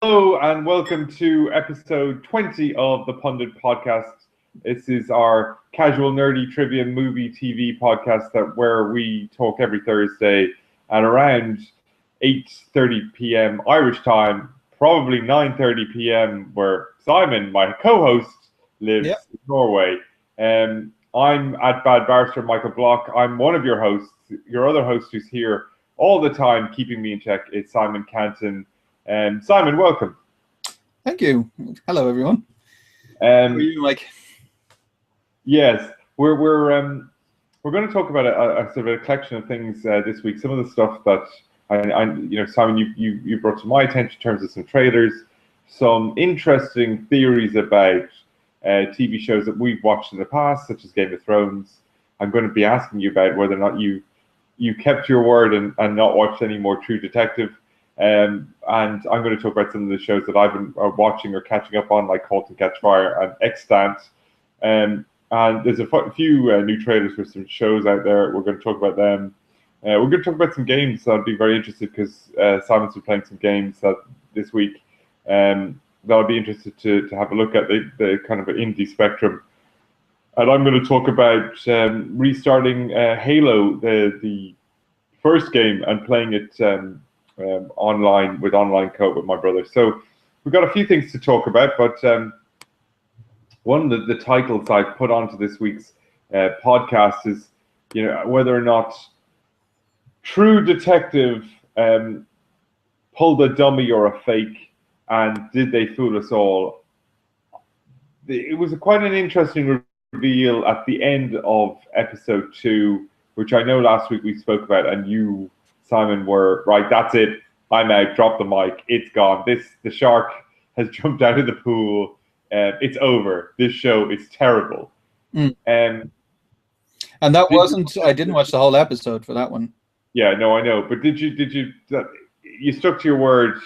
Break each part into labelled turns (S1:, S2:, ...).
S1: Hello and welcome to episode 20 of the Pundit podcast. This is our casual nerdy trivia movie TV podcast where we talk every Thursday at around 8:30 p.m. Irish time, probably 9:30 p.m. where Simon, my co-host, lives in Norway. I'm at Bad Barrister Michael Block. I'm one of your hosts. Your other host who's here all the time keeping me in check is Simon Canton. Simon, welcome.
S2: Thank you. Hello, everyone. How are you, Mike?
S1: Yes, we're going to talk about a sort of a collection of things this week. Some of the stuff that Simon, you brought to my attention in terms of some trailers, some interesting theories about TV shows that we've watched in the past, such as Game of Thrones. I'm going to be asking you about whether or not you kept your word and not watched any more True Detective. And I'm going to talk about some of the shows that I've been watching or catching up on, like *Halt and Catch Fire* and *Extant*. And there's a few new trailers for some shows out there. We're going to talk about them. We're going to talk about some games. I'd be very interested because Simon's been playing some games this week. That I'd be interested to have a look at the kind of indie spectrum. And I'm going to talk about restarting Halo, the first game, and playing it online with online co-op with my brother. So we've got a few things to talk about, but one of the titles I've put onto this week's podcast is, whether or not True Detective pulled a dummy or a fake, and did they fool us all? It was quite an interesting reveal at the end of episode 2, which I know last week we spoke about, and you, Simon, were right. That's it. I'm out. Drop the mic. It's gone. The shark has jumped out of the pool. It's over. This show is terrible.
S2: And that wasn't. I didn't watch the whole episode for that one.
S1: Yeah, no, I know. But did you? You stuck to your word.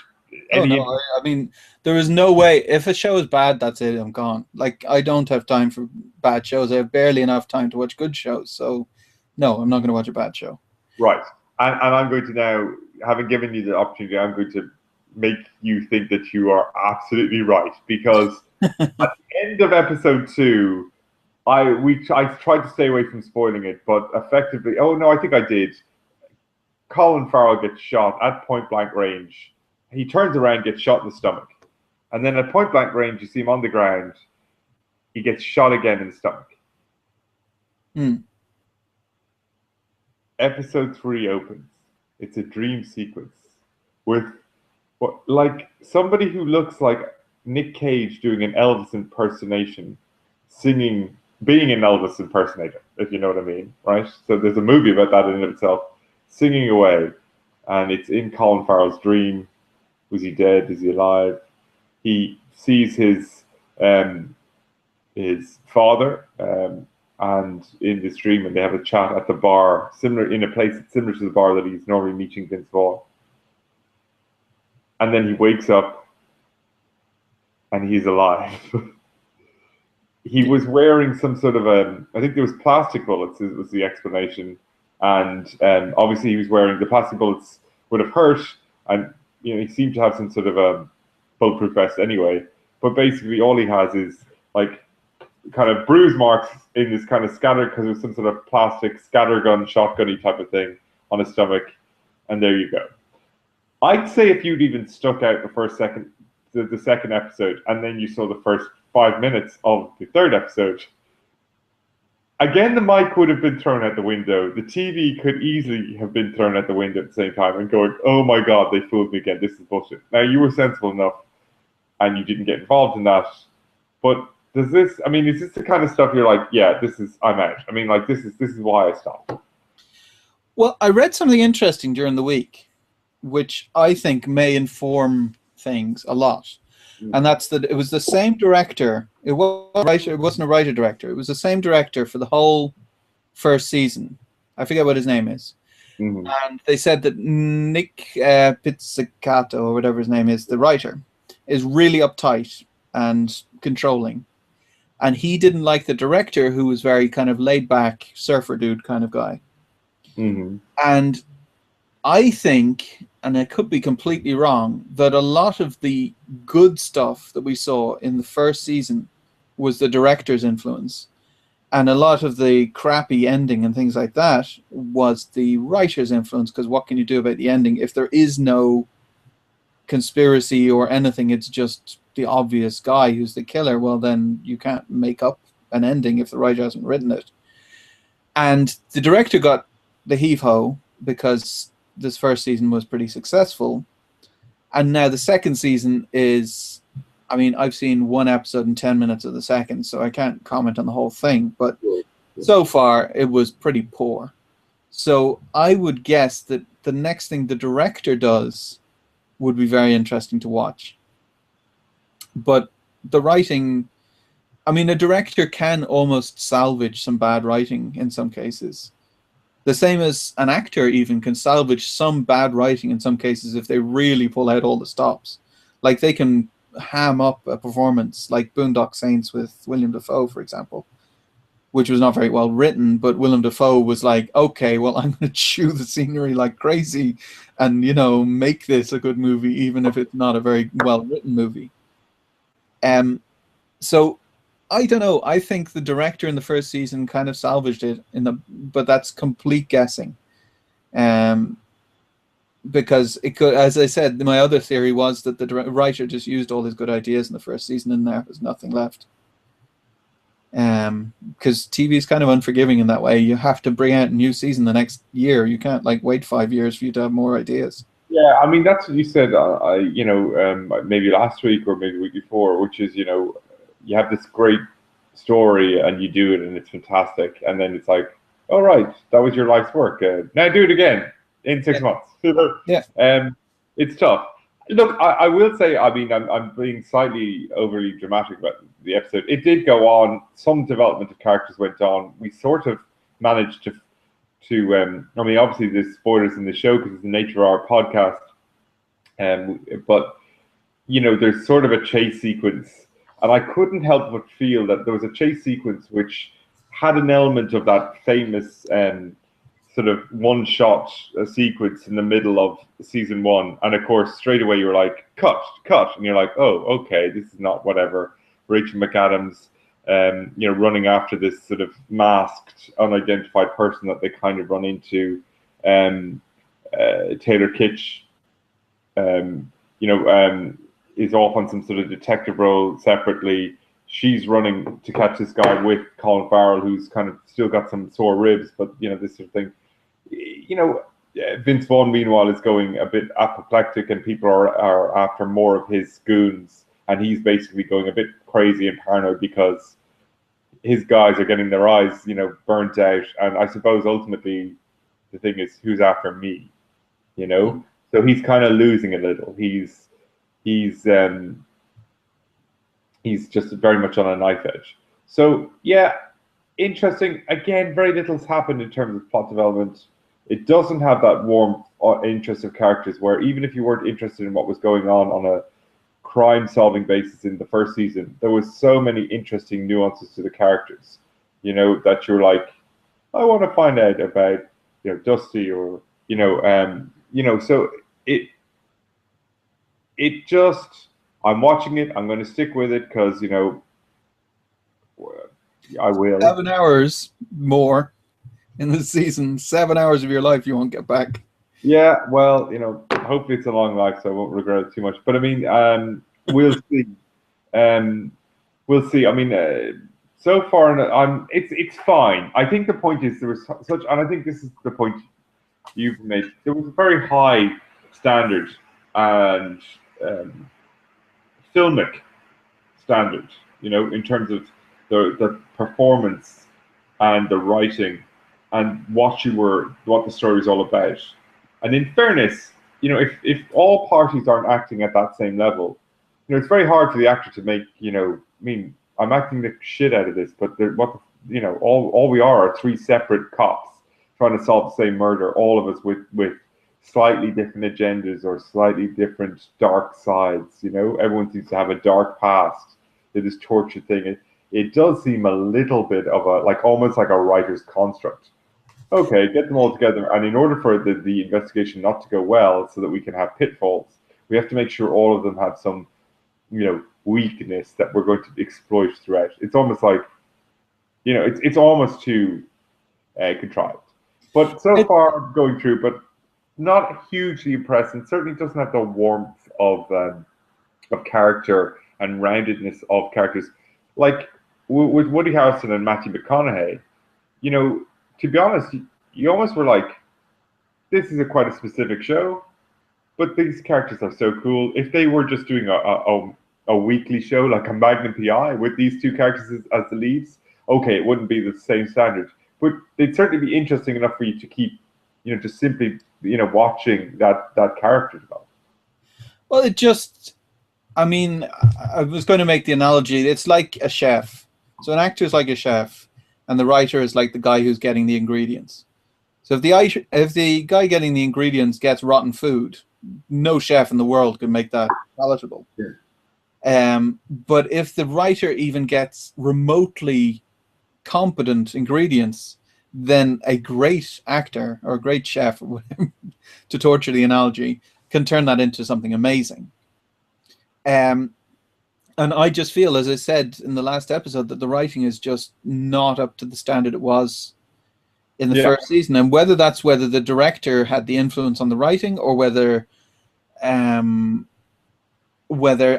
S2: Oh no! I mean, there is no way. If a show is bad, that's it. I'm gone. Like, I don't have time for bad shows. I have barely enough time to watch good shows. So, no, I'm not going to watch a bad show.
S1: Right. And I'm going to now, having given you the opportunity, I'm going to make you think that you are absolutely right. Because at the end of episode 2, I tried to stay away from spoiling it, but effectively, oh no, I think I did. Colin Farrell gets shot at point blank range. He turns around, gets shot in the stomach. And then at point blank range, you see him on the ground. He gets shot again in the stomach. Episode 3 opens. It's a dream sequence with somebody who looks like Nick Cage doing an Elvis impersonation, being an Elvis impersonator, if you know what I mean, right? So there's a movie about that in and of itself, singing away, and it's in Colin Farrell's dream. Was he dead? Is he alive? He sees his father. And in this dream, and they have a chat at the bar, in a place similar to the bar that he's normally meeting Vince Vaughn. And then he wakes up, and he's alive. He was wearing some sort of I think there was plastic bullets, was the explanation. And obviously he was wearing, the plastic bullets would have hurt, and he seemed to have some sort of a bulletproof vest anyway. But basically all he has is like kind of bruise marks in this kind of scatter, because it was some sort of plastic scattergun, shotgunny type of thing on his stomach, and there you go. I'd say if you'd even stuck out the second episode, and then you saw the first 5 minutes of the third episode, again the mic would have been thrown out the window. The TV could easily have been thrown out the window at the same time, and going, "Oh my God, they fooled me again. This is bullshit." Now you were sensible enough, and you didn't get involved in that, but. Is this the kind of stuff you're like, yeah, I'm out? I mean, like, this is why I stopped.
S2: Well, I read something interesting during the week, which I think may inform things a lot. And that's that it was the same director. It wasn't a writer-director. It was the same director for the whole first season. I forget what his name is. And they said that Nick Pizzicato, or whatever his name is, the writer, is really uptight and controlling. And he didn't like the director, who was very kind of laid-back, surfer dude kind of guy. And I think, and I could be completely wrong, that a lot of the good stuff that we saw in the first season was the director's influence, and a lot of the crappy ending and things like that was the writer's influence, because what can you do about the ending if there is no conspiracy or anything? It's just the obvious guy who's the killer. Well, then you can't make up an ending if the writer hasn't written it. And the director got the heave-ho because this first season was pretty successful. And now the second season is, I mean, I've seen one episode and 10 minutes of the second, so I can't comment on the whole thing. But so far, it was pretty poor. So I would guess that the next thing the director does would be very interesting to watch. But the writing, I mean, a director can almost salvage some bad writing in some cases. The same as an actor even can salvage some bad writing in some cases if they really pull out all the stops. Like they can ham up a performance like Boondock Saints with William Dafoe, for example, which was not very well written, but Willem Dafoe was like, okay, well, I'm going to chew the scenery like crazy and, you know, make this a good movie, even if it's not a very well written movie. So I don't know. I think the director in the first season kind of salvaged it but that's complete guessing. Because it could, as I said, my other theory was that the writer just used all his good ideas in the first season and there was nothing left. Because TV is kind of unforgiving in that way. You have to bring out a new season the next year. You can't like wait 5 years for you to have more ideas.
S1: Yeah, I mean that's what you said. Maybe last week or maybe the week before, which is, you know, you have this great story and you do it and it's fantastic, and then it's like, all right, that was your life's work. Now do it again in 6 months.
S2: Yeah.
S1: It's tough. Look, I will say, I mean, I'm being slightly overly dramatic about the episode. It did go on. Some development of characters went on. We sort of managed to I mean, obviously there's spoilers in the show because it's the nature of our podcast. But, you know, there's sort of a chase sequence. And I couldn't help but feel that there was a chase sequence which had an element of that famous sort of one-shot sequence in the middle of season one. And of course, straight away you're like, cut. And you're like, oh, okay, this is not whatever. Rachel McAdams, you know, running after this sort of masked, unidentified person that they kind of run into. Taylor Kitsch, is off on some sort of detective role separately. She's running to catch this guy with Colin Farrell, who's kind of still got some sore ribs, but, you know, this sort of thing. You know, Vince Vaughn, meanwhile, is going a bit apoplectic and people are after more of his goons. And he's basically going a bit crazy and paranoid because his guys are getting their eyes, you know, burnt out. And I suppose ultimately the thing is, who's after me? You know? So he's kind of losing a little. He's just very much on a knife edge. So yeah, interesting. Again, very little's happened in terms of plot development. It doesn't have that warm interest of characters where even if you weren't interested in what was going on a crime-solving basis in the first season, there was so many interesting nuances to the characters, you know, that you're like, I want to find out about, you know, Dusty or, so it just, I'm watching it. I'm going to stick with it because, you know, I will.
S2: 7 hours more in the season. 7 hours of your life you won't get back.
S1: Yeah, well, you know, hopefully it's a long life, so I won't regret it too much. But I mean, we'll see. We'll see. I mean, so far, it's fine. I think the point is there was such, and I think this is the point you've made. There was a very high standard and filmic standard, you know, in terms of the performance and the writing and what the story is all about. And in fairness, you know, if all parties aren't acting at that same level, you know, it's very hard for the actor to make, you know, I mean, I'm acting the shit out of this, but all we are three separate cops trying to solve the same murder, all of us with slightly different agendas or slightly different dark sides, you know, everyone seems to have a dark past to this torture thing. It does seem a little bit of almost like a writer's construct. Okay, get them all together, and in order for the investigation not to go well, so that we can have pitfalls, we have to make sure all of them have some, weakness that we're going to exploit throughout. It's almost like, it's almost too contrived. But so
S2: It,
S1: far, going through, but not hugely impressed, and certainly doesn't have the warmth of character and roundedness of characters. Like with Woody Harrelson and Matthew McConaughey, to be honest, you almost were like, this is quite a specific show, but these characters are so cool. If they were just doing a weekly show, like a Magnum PI with these two characters as the leads, okay, it wouldn't be the same standard, but they'd certainly be interesting enough for you to keep, just simply, watching that character develop.
S2: well, I mean, I was going to make the analogy. It's like a chef. So an actor is like a chef, and the writer is like the guy who's getting the ingredients. So if the guy getting the ingredients gets rotten food, no chef in the world can make that palatable.
S1: Yeah.
S2: But if the writer even gets remotely competent ingredients, then a great actor or a great chef, to torture the analogy, can turn that into something amazing. And I just feel, as I said in the last episode, that the writing is just not up to the standard it was in the first season. And whether the director had the influence on the writing, or whether,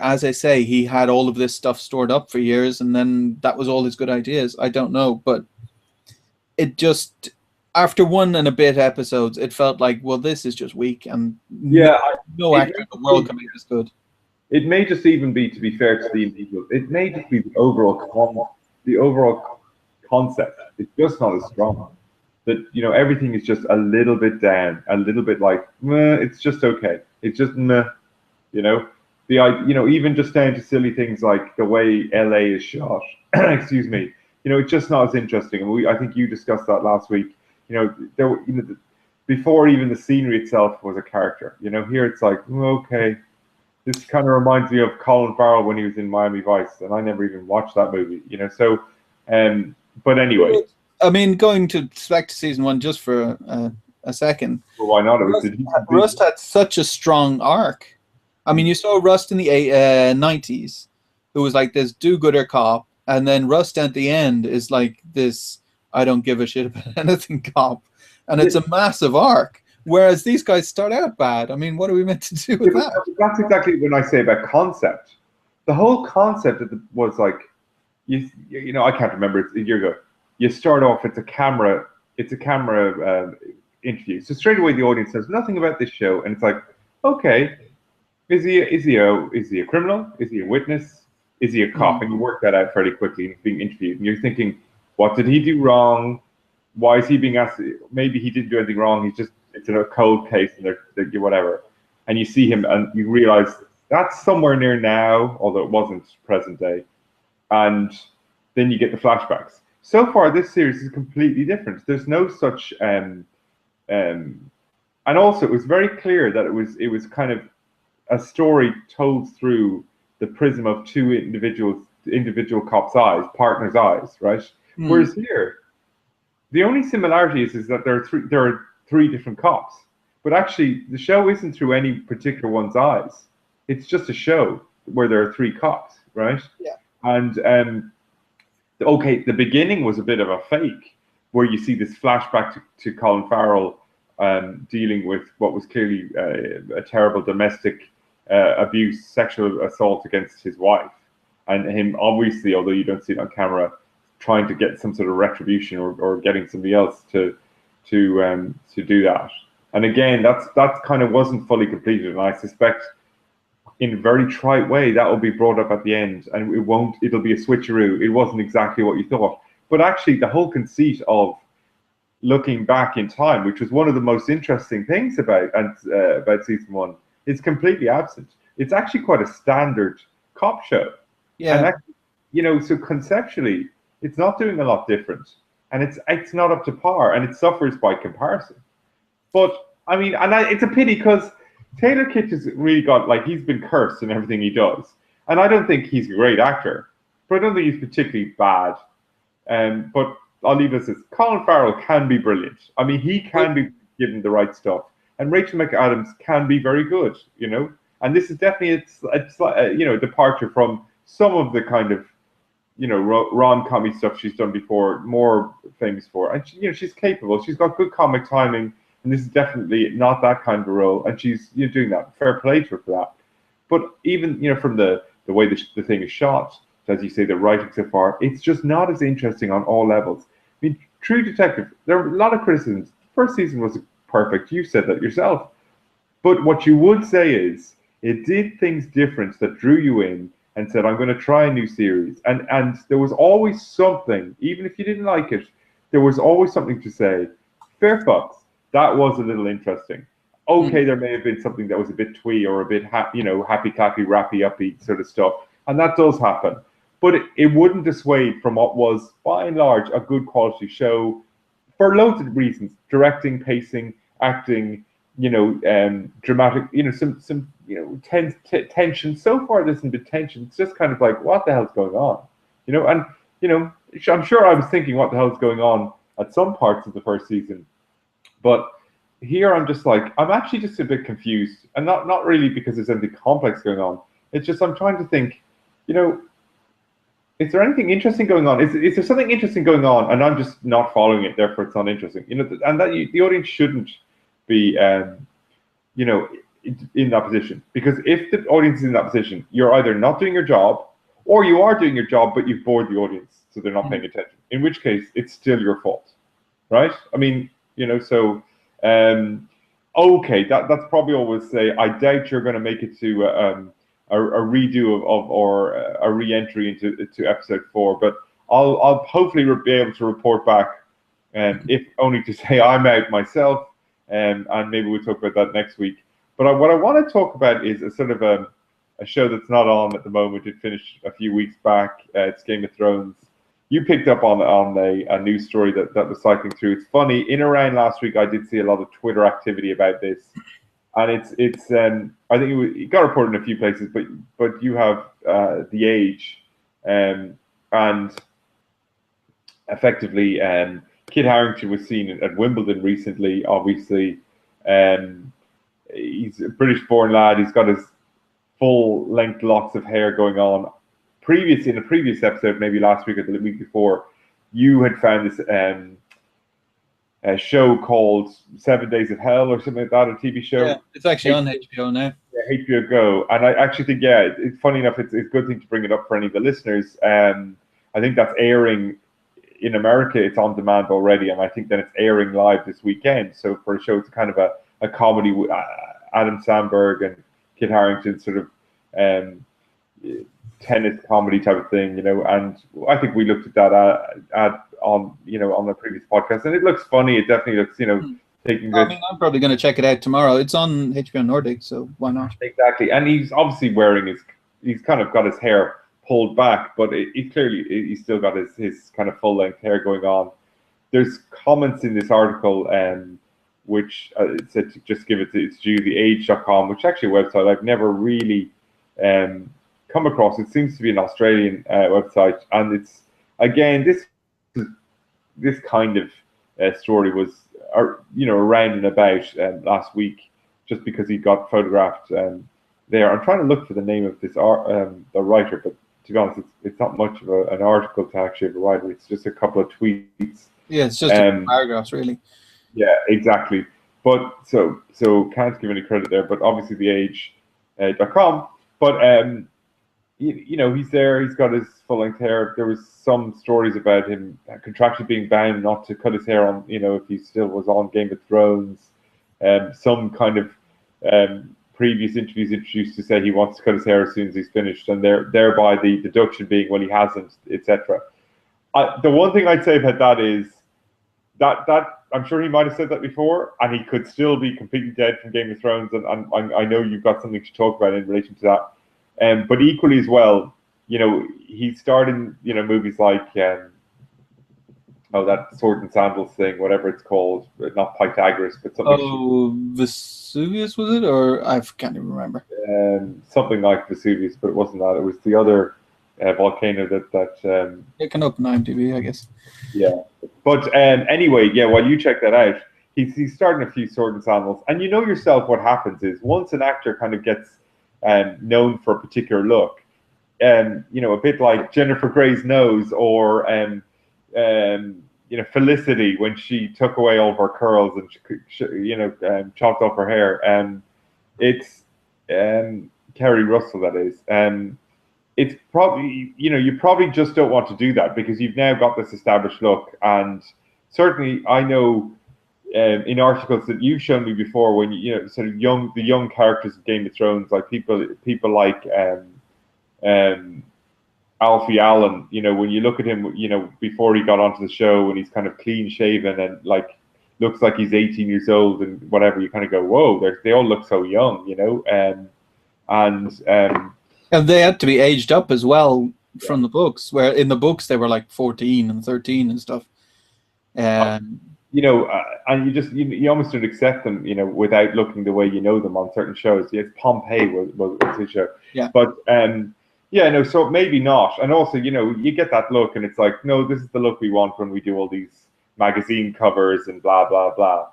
S2: as I say, he had all of this stuff stored up for years and then that was all his good ideas, I don't know. But it just, after one and a bit episodes, it felt like, well, this is just weak, and no actor in the world can make this good.
S1: It may just even be, to be fair to the individual, it may just be the overall concept. It's just not as strong. That everything is just a little bit down, a little bit like, it's just okay. It's just even just down to silly things like the way LA is shot. Excuse me. It's just not as interesting. And I think you discussed that last week. Before even the scenery itself was a character. Here it's like, okay. This kind of reminds me of Colin Farrell when he was in Miami Vice, and I never even watched that movie. So, but anyway.
S2: I mean, going back to season one just for a second.
S1: Well, why not?
S2: Rust had such a strong arc. I mean, you saw Rust in the 90s, who was like this do-gooder cop, and then Rust at the end is like this I don't give a shit about anything cop, and it's a massive arc. Whereas these guys start out bad. I mean, what are we meant to do with that?
S1: That's exactly what I say about concept. The whole concept was like, I can't remember. It's a year ago. You start off. It's a camera interview. So straight away the audience knows nothing about this show, and it's like, okay, is he a criminal? Is he a witness? Is he a cop? And you work that out fairly quickly. And he's being interviewed, and you're thinking, what did he do wrong? Why is he being asked? Maybe he didn't do anything wrong. It's in a cold case, and they're whatever. And you see him, and you realize that's somewhere near now, although it wasn't present day. And then you get the flashbacks. So far, this series is completely different. There's no such, and also it was very clear that it was kind of a story told through the prism of two individual cops' eyes, partners' eyes, right? Whereas here, the only similarity is that there are three different cops, but actually the show isn't through any particular one's eyes. It's just a show where there are three cops, right?
S2: Yeah.
S1: And okay, the beginning was a bit of a fake, where you see this flashback to Colin Farrell dealing with what was clearly a terrible domestic abuse, sexual assault against his wife, and him obviously, although you don't see it on camera, trying to get some sort of retribution or getting somebody else to do that. And again, that kind of wasn't fully completed, and I suspect in a very trite way that will be brought up at the end, and it'll be a switcheroo. It wasn't exactly what you thought, but actually the whole conceit of looking back in time, which was one of the most interesting things about season one, is completely absent. It's actually quite a standard cop show.
S2: Yeah.
S1: And actually, so conceptually it's not doing a lot different, and it's not up to par, and it suffers by comparison. But I mean, it's a pity, because Taylor Kitsch really he's been cursed in everything he does, and I don't think he's a great actor, but I don't think he's particularly bad. But I'll leave it as this. Colin Farrell can be brilliant. I mean, he can be given the right stuff, and Rachel McAdams can be very good. And this is definitely it's like departure from some of the kind of rom-commy stuff she's done before, more famous for. And she's capable. She's got good comic timing, and this is definitely not that kind of a role. And she's doing that. Fair play to her for that. But even from the way the thing is shot, as you say, the writing so far, it's just not as interesting on all levels. I mean, True Detective, there are a lot of criticisms. The first season was perfect. You said that yourself. But what you would say is it did things different that drew you in and said, I'm going to try a new series. And there was always something, even if you didn't like it, there was always something to say, fair fucks, that was a little interesting. Okay, there may have been something that was a bit twee or a bit, happy, clappy, rappy, upbeat sort of stuff. And that does happen. But it wouldn't dissuade from what was, by and large, a good quality show for loads of reasons. Directing, pacing, acting, dramatic, some tension. So far, there hasn't been tension. It's just kind of like, what the hell's going on? I'm sure I was thinking, what the hell's going on at some parts of the first season. But here I'm just like, I'm actually just a bit confused. And not really because there's anything complex going on. It's just I'm trying to think, is there anything interesting going on? Is there something interesting going on? And I'm just not following it, therefore it's not interesting. And that the audience shouldn't be, in that position. Because if the audience is in that position, you're either not doing your job, or you are doing your job, but you've bored the audience, so they're not paying attention. In which case, it's still your fault, right? I mean, so okay, that's probably always say. I doubt you're going to make it to a redo of or a re-entry into episode 4, but I'll hopefully be able to report back, if only to say I'm out myself, and maybe we'll talk about that next week. But what I want to talk about is a sort of a show that's not on at the moment. It finished a few weeks back. It's Game of Thrones. You picked up on a news story that was cycling through. It's funny. In around last week, I did see a lot of Twitter activity about this, and it's I think it got reported in a few places. But you have The Age, and effectively, Kit Harington was seen at Wimbledon recently. Obviously, he's a British-born lad. He's got his full-length locks of hair going on. In a previous episode, maybe last week or the week before, you had found this a show called 7 Days of Hell or something like that, a TV show.
S2: Yeah, it's actually on HBO now.
S1: Yeah, HBO Go. And I actually think, it's funny enough, it's a good thing to bring it up for any of the listeners. I think that's airing in America. It's on demand already, and I think then it's airing live this weekend. So for a show, it's kind of a comedy with Adam Sandberg and Kit Harington, sort of tennis comedy type of thing, and I think we looked at that ad on the previous podcast, and it looks funny. It definitely looks, taking this.
S2: I mean, I'm probably going to check it out tomorrow. It's on HBO Nordic, so why not?
S1: Exactly, and he's obviously he's kind of got his hair pulled back, but he's still got his kind of full length hair going on. There's comments in this article, which it said to just give it's due theage.com, which is actually a website I've never really come across. It seems to be an Australian website, and it's again this kind of story was around and about last week, just because he got photographed there. I'm trying to look for the name of this the writer, but to be honest, it's not much of an article to actually have a writer. It's just a couple of tweets.
S2: Yeah, it's just paragraphs, really.
S1: Yeah, exactly. But so can't give any credit there. But obviously theage.com. But he's there. He's got his full-length hair. There was some stories about him contractually being bound not to cut his hair on, if he still was on Game of Thrones. Some kind of previous interviews introduced to say he wants to cut his hair as soon as he's finished, and thereby the deduction being, well, he hasn't, etc. The one thing I'd say about that is that I'm sure he might have said that before, and he could still be completely dead from Game of Thrones, and I know you've got something to talk about in relation to that. But equally as well, he starred in movies like that Sword and Sandals thing, whatever it's called, not Pythagoras, but something.
S2: Oh, Vesuvius, was it? Or I can't even remember.
S1: Something like Vesuvius, but it wasn't that. It was the other volcano that
S2: It can open IMDb, I guess.
S1: yeah. But anyway, yeah, while you check that out, he's starting a few Sword and Sandals, and you know yourself what happens is once an actor kind of gets known for a particular look, you know, a bit like Jennifer Grey's nose, or you know, Felicity when she took away all of her curls and you know, chopped off her hair, it's Kerry Russell, that is. It's probably, you know, you probably just don't want to do that because you've now got this established look. And certainly I know in articles that you've shown me before, when you know, sort of the young characters of Game of Thrones, like people like Alfie Allen, you know, when you look at him, you know, before he got onto the show, when he's kind of clean shaven and like looks like he's 18 years old and whatever, you kind of go, whoa, they all look so young, you know.
S2: And they had to be aged up as well from the books, where in the books they were like 14 and 13 and stuff.
S1: You know, and you almost don't accept them, you know, without looking the way you know them on certain shows. Yes, Pompeii was his show.
S2: Yeah.
S1: But yeah, no, so maybe not. And also, you know, you get that look and it's like, no, this is the look we want when we do all these magazine covers and blah, blah, blah.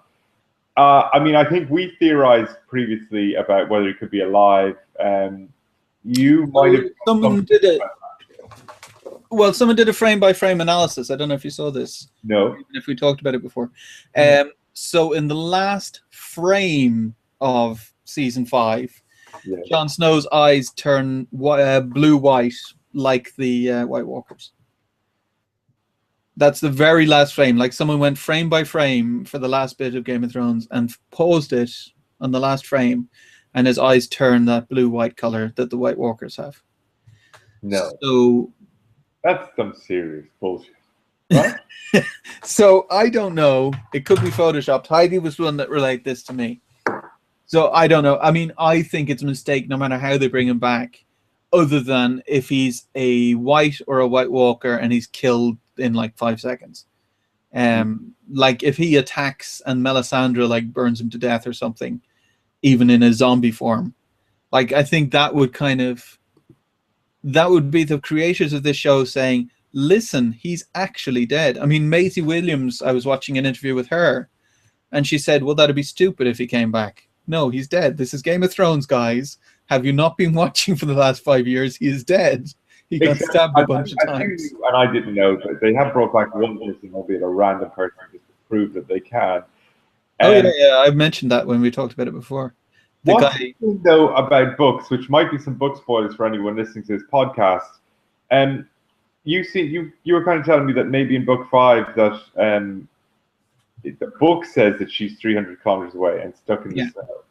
S1: I mean, I think we theorized previously about whether he could be alive. You might have.
S2: Someone did it. Well, someone did a frame-by-frame analysis. I don't know if you saw this.
S1: No.
S2: Even if we talked about it before. So in the last frame of season 5,
S1: yeah.
S2: Jon Snow's eyes turn blue-white like the White Walkers. That's the very last frame. Like someone went frame by frame for the last bit of Game of Thrones and paused it on the last frame, and his eyes turn that blue-white color that the White Walkers have.
S1: No.
S2: So
S1: that's some serious bullshit, right?
S2: So I don't know. It could be photoshopped. Heidi was the one that relayed this to me. So I don't know. I mean, I think it's a mistake no matter how they bring him back, other than if he's a white or a White Walker and he's killed in like 5 seconds. Like if he attacks and Melisandre like burns him to death or something, even in a zombie form. Like I think that would be the creators of this show saying, listen, he's actually dead. I mean, Maisie Williams, I was watching an interview with her, and she said, well, that'd be stupid if he came back. No, he's dead. This is Game of Thrones, guys. Have you not been watching for the last 5 years? He is dead. He got stabbed a bunch of times.
S1: And I didn't know, but they have brought back one person, albeit a random person, just to prove that they can.
S2: Yeah, I mentioned that when we talked about it before.
S1: What do you know about books, which might be some book spoilers for anyone listening to this podcast? You were kind of telling me that maybe in book 5 that the book says that she's 300 kilometers away and stuck in the snow.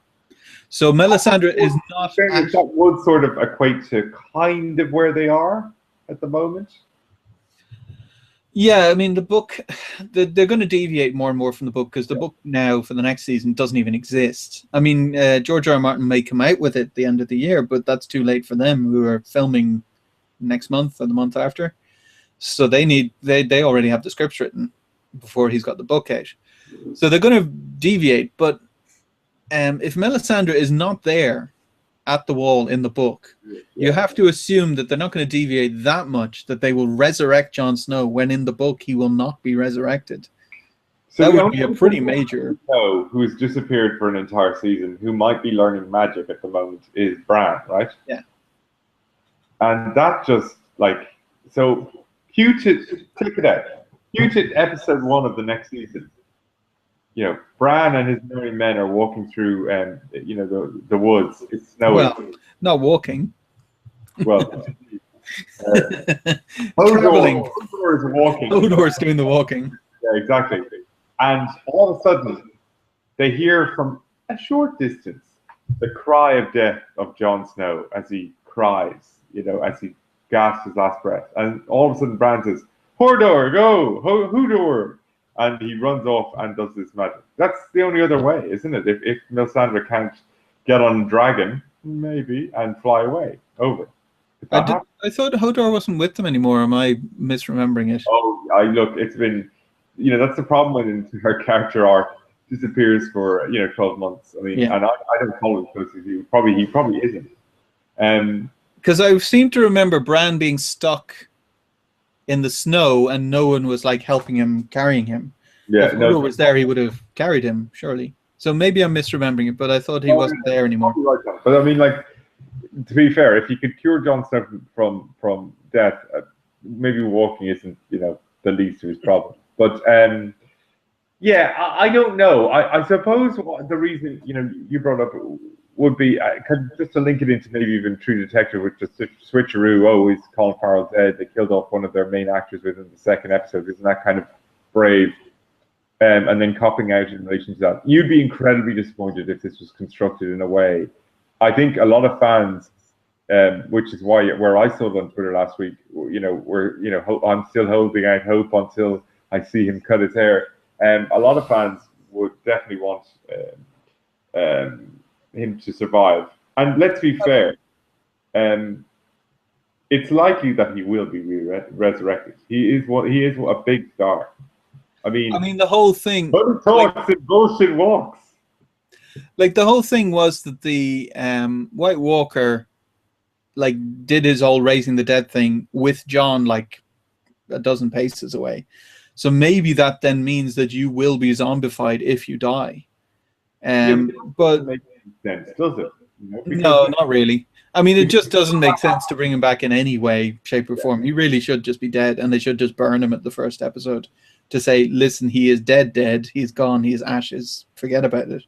S2: So Melisandre is not.
S1: That would sort of equate to kind of where they are at the moment.
S2: Yeah, I mean, the book, they're going to deviate more and more from the book because the book now for the next season doesn't even exist. I mean, George R. R. Martin may come out with it at the end of the year, but that's too late for them, who are filming next month or the month after. So they already have the scripts written before he's got the book out. So they're going to deviate. But if Melisandre is not there at the wall in the book, you have to assume that they're not going to deviate that much that they will resurrect Jon Snow when in the book he will not be resurrected. So that would be a pretty major.
S1: Who has disappeared for an entire season, who might be learning magic at the moment, is Bran, right?
S2: Yeah.
S1: And that just like, so cue to check it out. Cue to episode 1 of the next season. You know, Bran and his merry men are walking through, you know, the woods. It's snowing.
S2: Well, not walking.
S1: Well,
S2: traveling.
S1: Hodor is walking.
S2: Hodor's doing the walking.
S1: Yeah, exactly. And all of a sudden, they hear from a short distance the cry of death of Jon Snow as he cries, you know, as he gasps his last breath. And all of a sudden, Bran says, "Hodor, go! Hodor!" And he runs off and does this magic. That's the only other way, isn't it? If Melisandre can't get on a dragon, maybe, and fly away over.
S2: I thought Hodor wasn't with them anymore. Am I misremembering it?
S1: Oh, look, it's been, you know, that's the problem when her character arc disappears for, you know, 12 months. I mean, and I don't follow it closely. He probably isn't.
S2: Because I seem to remember Bran being stuck in the snow and no one was like helping him, carrying him.
S1: Yeah,
S2: If Hodor was there, he would have carried him, surely. So maybe I'm misremembering it, but I thought he wasn't there anymore.
S1: Right. But I mean, like, to be fair, if you could cure Jon Snow from death, maybe walking isn't, the least of his problems. But yeah, I don't know. I suppose the reason you brought up would be just to link it into maybe even True Detective, which is switcheroo. Oh, is Colin Farrell dead? They killed off one of their main actors within the second episode. Isn't that kind of brave? And then copping out in relation to that. You'd be incredibly disappointed if this was constructed in a way. I think a lot of fans, which is where I saw it on Twitter last week, I'm still holding out hope until I see him cut his hair. A lot of fans would definitely want him to survive. And let's be fair, it's likely that he will be resurrected. He is a big star. I mean,
S2: the whole thing.
S1: Talks and bullshit walks.
S2: Like the whole thing was that the White Walker, like, did his whole raising the dead thing with Jon like a dozen paces away. So maybe that then means that you will be zombified if you die. But
S1: doesn't make any sense, does it?
S2: No, not really. I mean, it just doesn't make sense to bring him back in any way, shape, or form. He really should just be dead, and they should just burn him at the first episode to say, listen, he is dead. He's gone. He is ashes. Forget about it.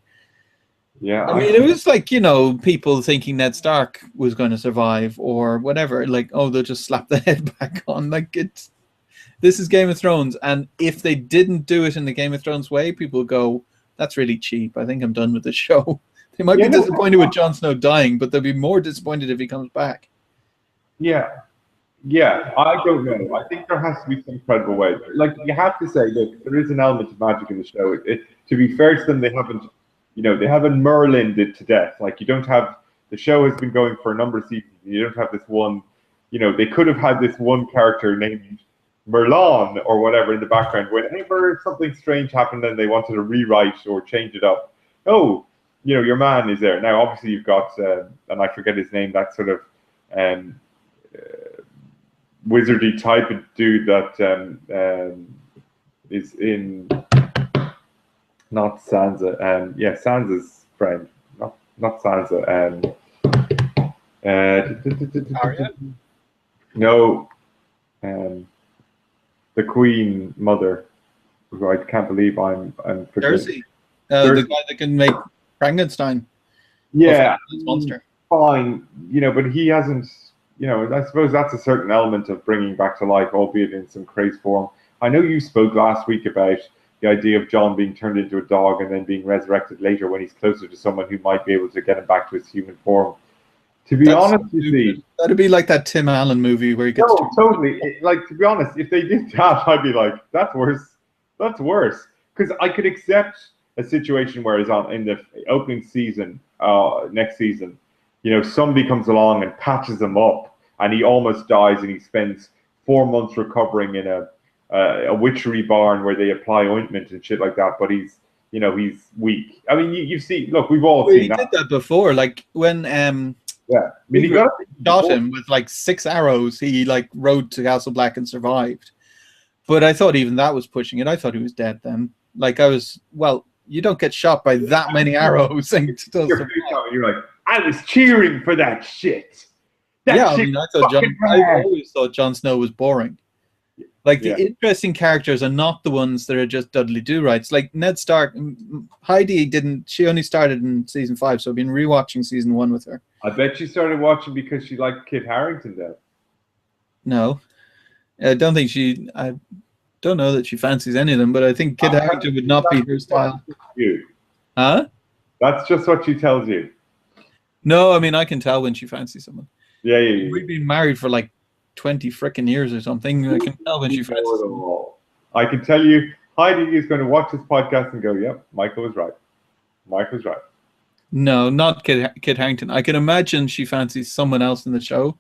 S1: Yeah.
S2: I mean, it was like, people thinking Ned Stark was going to survive or whatever. Like, oh, they'll just slap the head back on. Like, this is Game of Thrones. And if they didn't do it in the Game of Thrones way, people would go, that's really cheap. I think I'm done with the show. They might be disappointed with Jon Snow dying, but they'll be more disappointed if he comes back.
S1: Yeah. Yeah, I don't know. I think there has to be some credible way. Like, you have to say, look, there is an element of magic in the show. To be fair to them, they haven't Merlined it to death. Like, you don't have, the show has been going for a number of seasons. You don't have this one, they could have had this one character named Merlon or whatever in the background whenever something strange happened and they wanted to rewrite or change it up. Oh, your man is there. Now, obviously, you've got, and I forget his name, that sort of wizardy type of dude that is in, not Sansa, Sansa's friend, not Sansa,
S2: Arya?
S1: No, the Queen Mother, who I can't believe I'm forgetting.
S2: Cersei, the guy that can make Frankenstein.
S1: Yeah,
S2: monster.
S1: Fine, but he hasn't. I suppose that's a certain element of bringing back to life, albeit in some crazy form. I know you spoke last week about the idea of Jon being turned into a dog and then being resurrected later when he's closer to someone who might be able to get him back to his human form. To be honest, you see,
S2: that'd be like that Tim Allen movie where he gets.
S1: No, totally. To be honest, if they did that, I'd be like, that's worse. That's worse. Because I could accept a situation where he's in the opening season, next season, somebody comes along and patches him up, and he almost dies, and he spends 4 months recovering in a witchery barn where they apply ointment and shit like that. But he's weak. I mean, you see, look, we've all seen that.
S2: He did that before, like when
S1: yeah, I mean, he
S2: shot him with like 6 arrows. He like rode to Castle Black and survived. But I thought even that was pushing it. I thought he was dead then. Like you don't get shot by that many arrows. And
S1: you're like, I was cheering for that shit.
S2: I always thought Jon Snow was boring. Like, the interesting characters are not the ones that are just Dudley Do-Rights. Like Ned Stark, Heidi she only started in season 5, so I've been rewatching season 1 with her.
S1: I bet she started watching because she liked Kit Harington then.
S2: No. I don't know that she fancies any of them, but I think Kit Harington would not be her style. Huh?
S1: That's just what she tells you.
S2: No, I mean, I can tell when she fancies someone.
S1: Yeah.
S2: We've been married for like 20 frickin' years or something. I can tell when she fancies someone.
S1: I can tell you, Heidi is going to watch this podcast and go, yep, Michael was right. Michael's right.
S2: No, not Kit Harington. I can imagine she fancies someone else in the show.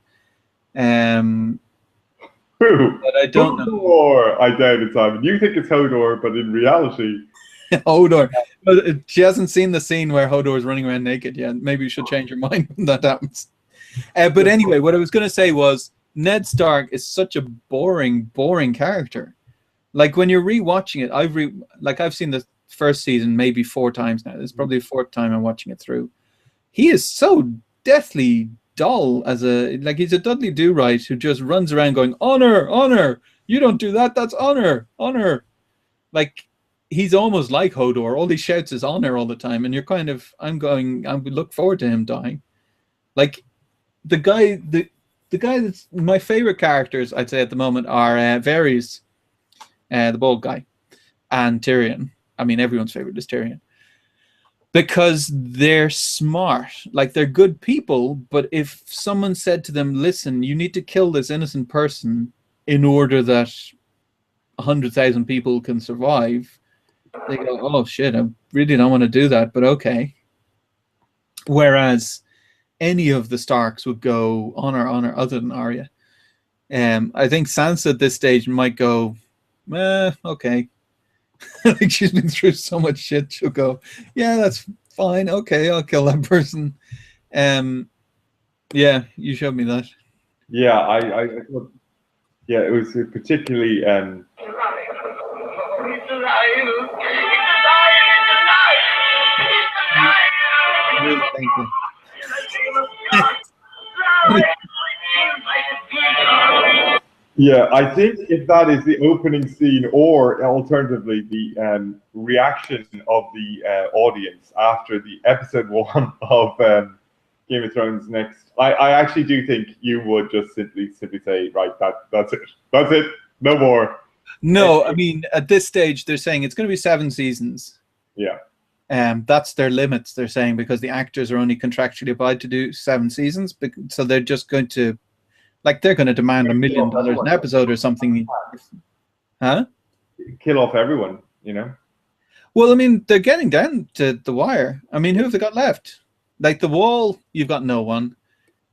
S1: Who?
S2: But I don't know.
S1: Hodor, I doubt it, Simon. You think it's Hodor, but in reality...
S2: Hodor. But she hasn't seen the scene where Hodor is running around naked yet. Maybe you should change your mind when that happens. But anyway, what I was going to say was Ned Stark is such a boring character. Like when you're rewatching it, I've seen the first season maybe 4 times now. This is probably the 4th time I'm watching it through. He is so deathly dull he's a Dudley Do-Right who just runs around going, honor, honor, you don't do that, that's honor, honor. Like he's almost like Hodor. All he shouts is honor all the time, and you're kind of I look forward to him dying. Like the guy that's my favorite characters, I'd say at the moment, are Varys, the bald guy, and Tyrion. I mean, everyone's favorite is Tyrion. Because they're smart, like they're good people, but if someone said to them, listen, you need to kill this innocent person in order that 100,000 people can survive, they go, oh shit, I really don't want to do that, but okay. Whereas any of the Starks would go honor, other than Arya. I think Sansa at this stage might go, okay. Like she's been through so much shit, she'll go, yeah, that's fine, okay, I'll kill that person. Yeah, you showed me that.
S1: Yeah, I thought, yeah, it was particularly yeah, I think if that is the opening scene, or alternatively the reaction of the audience after the episode 1 of Game of Thrones next, I actually do think you would just simply say, right, that's it, no more.
S2: No, I mean at this stage they're saying it's going to be 7 seasons.
S1: Yeah.
S2: That's their limits. They're saying because the actors are only contractually obliged to do 7 seasons, so they're just going to. Like they're going to demand $1 million an episode or something. Huh?
S1: Kill off everyone, you know?
S2: Well, I mean, they're getting down to the wire. I mean, who have they got left? Like the Wall, you've got no one.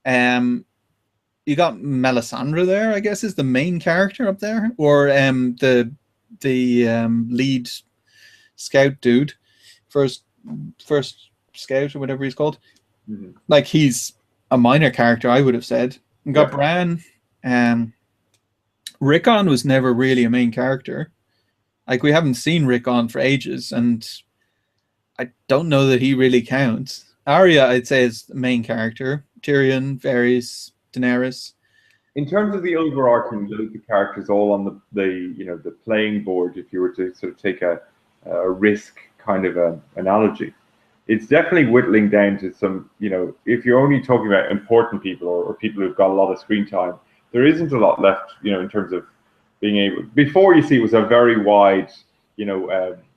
S2: You got Melisandre there, I guess, is the main character up there. Or the lead scout dude. First scout or whatever he's called.
S1: Mm-hmm.
S2: Like he's a minor character, I would have said. We got Bran. Rickon was never really a main character. Like we haven't seen Rickon for ages, and I don't know that he really counts. Arya, I'd say, is the main character. Tyrion, Varys, Daenerys.
S1: In terms of the overarching load of characters all on the playing board, if you were to sort of take a risk kind of analogy, it's definitely whittling down to some, if you're only talking about important people or people who've got a lot of screen time, there isn't a lot left, in terms of being able. Before, you see, it was a very wide,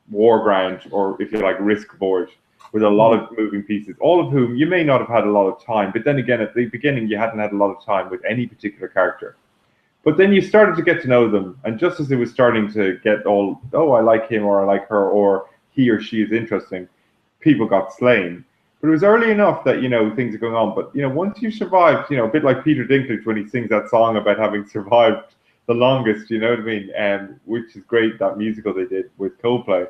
S1: war ground, or if you like, risk board, with a lot of moving pieces, all of whom you may not have had a lot of time. But then again, at the beginning, you hadn't had a lot of time with any particular character. But then you started to get to know them, and just as it was starting to get all, oh, I like him, or I like her, or he or she is interesting, people got slain. But it was early enough that, things are going on. But, once you survived, a bit like Peter Dinklage when he sings that song about having survived the longest, you know what I mean? Which is great, that musical they did with Coldplay.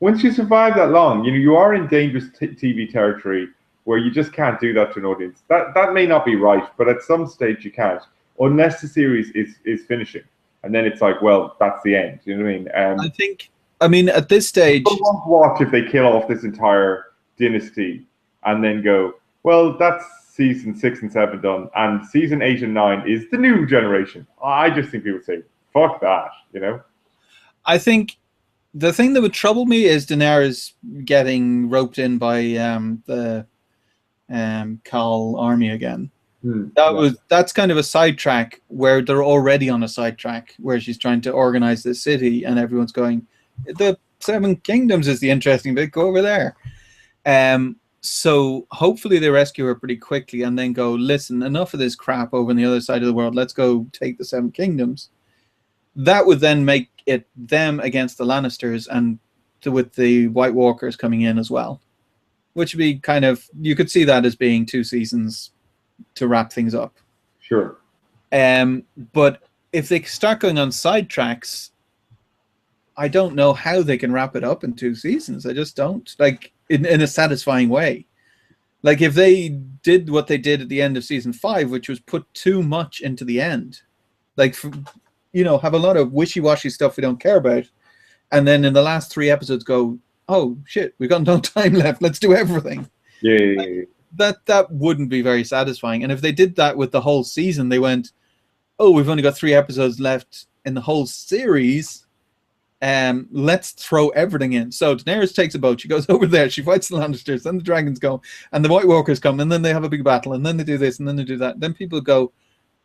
S1: Once you survive that long, you are in dangerous TV territory where you just can't do that to an audience. That may not be right, but at some stage you can't, unless the series is finishing. And then it's like, well, that's the end. You know what I mean?
S2: I mean, at this stage,
S1: I won't watch if they kill off this entire dynasty and then go, well, that's season 6 and 7 done, and season 8 and 9 is the new generation. I just think people say, fuck that,
S2: I think the thing that would trouble me is Daenerys getting roped in by the Khal army again. That's kind of a sidetrack where they're already on a sidetrack where she's trying to organize the city and everyone's going, the 7 Kingdoms is the interesting bit, go over there. So hopefully they rescue her pretty quickly and then go, listen, enough of this crap over on the other side of the world, let's go take the 7 Kingdoms. That would then make it them against the Lannisters, and with the White Walkers coming in as well, which would be kind of, you could see that as being 2 seasons to wrap things up.
S1: Sure.
S2: But if they start going on sidetracks, I don't know how they can wrap it up in 2 seasons. I just don't, like, in a satisfying way. Like if they did what they did at the end of season 5, which was put too much into the end, like, you know, have a lot of wishy-washy stuff we don't care about, and then in the last 3 episodes go, oh shit, we've got no time left, let's do everything.
S1: Yeah.
S2: That wouldn't be very satisfying. And if they did that with the whole season, they went, oh, we've only got 3 episodes left in the whole series, let's throw everything in. So Daenerys takes a boat, she goes over there, she fights the Lannisters, then the dragons go, and the White Walkers come, and then they have a big battle, and then they do this, and then they do that. Then people go,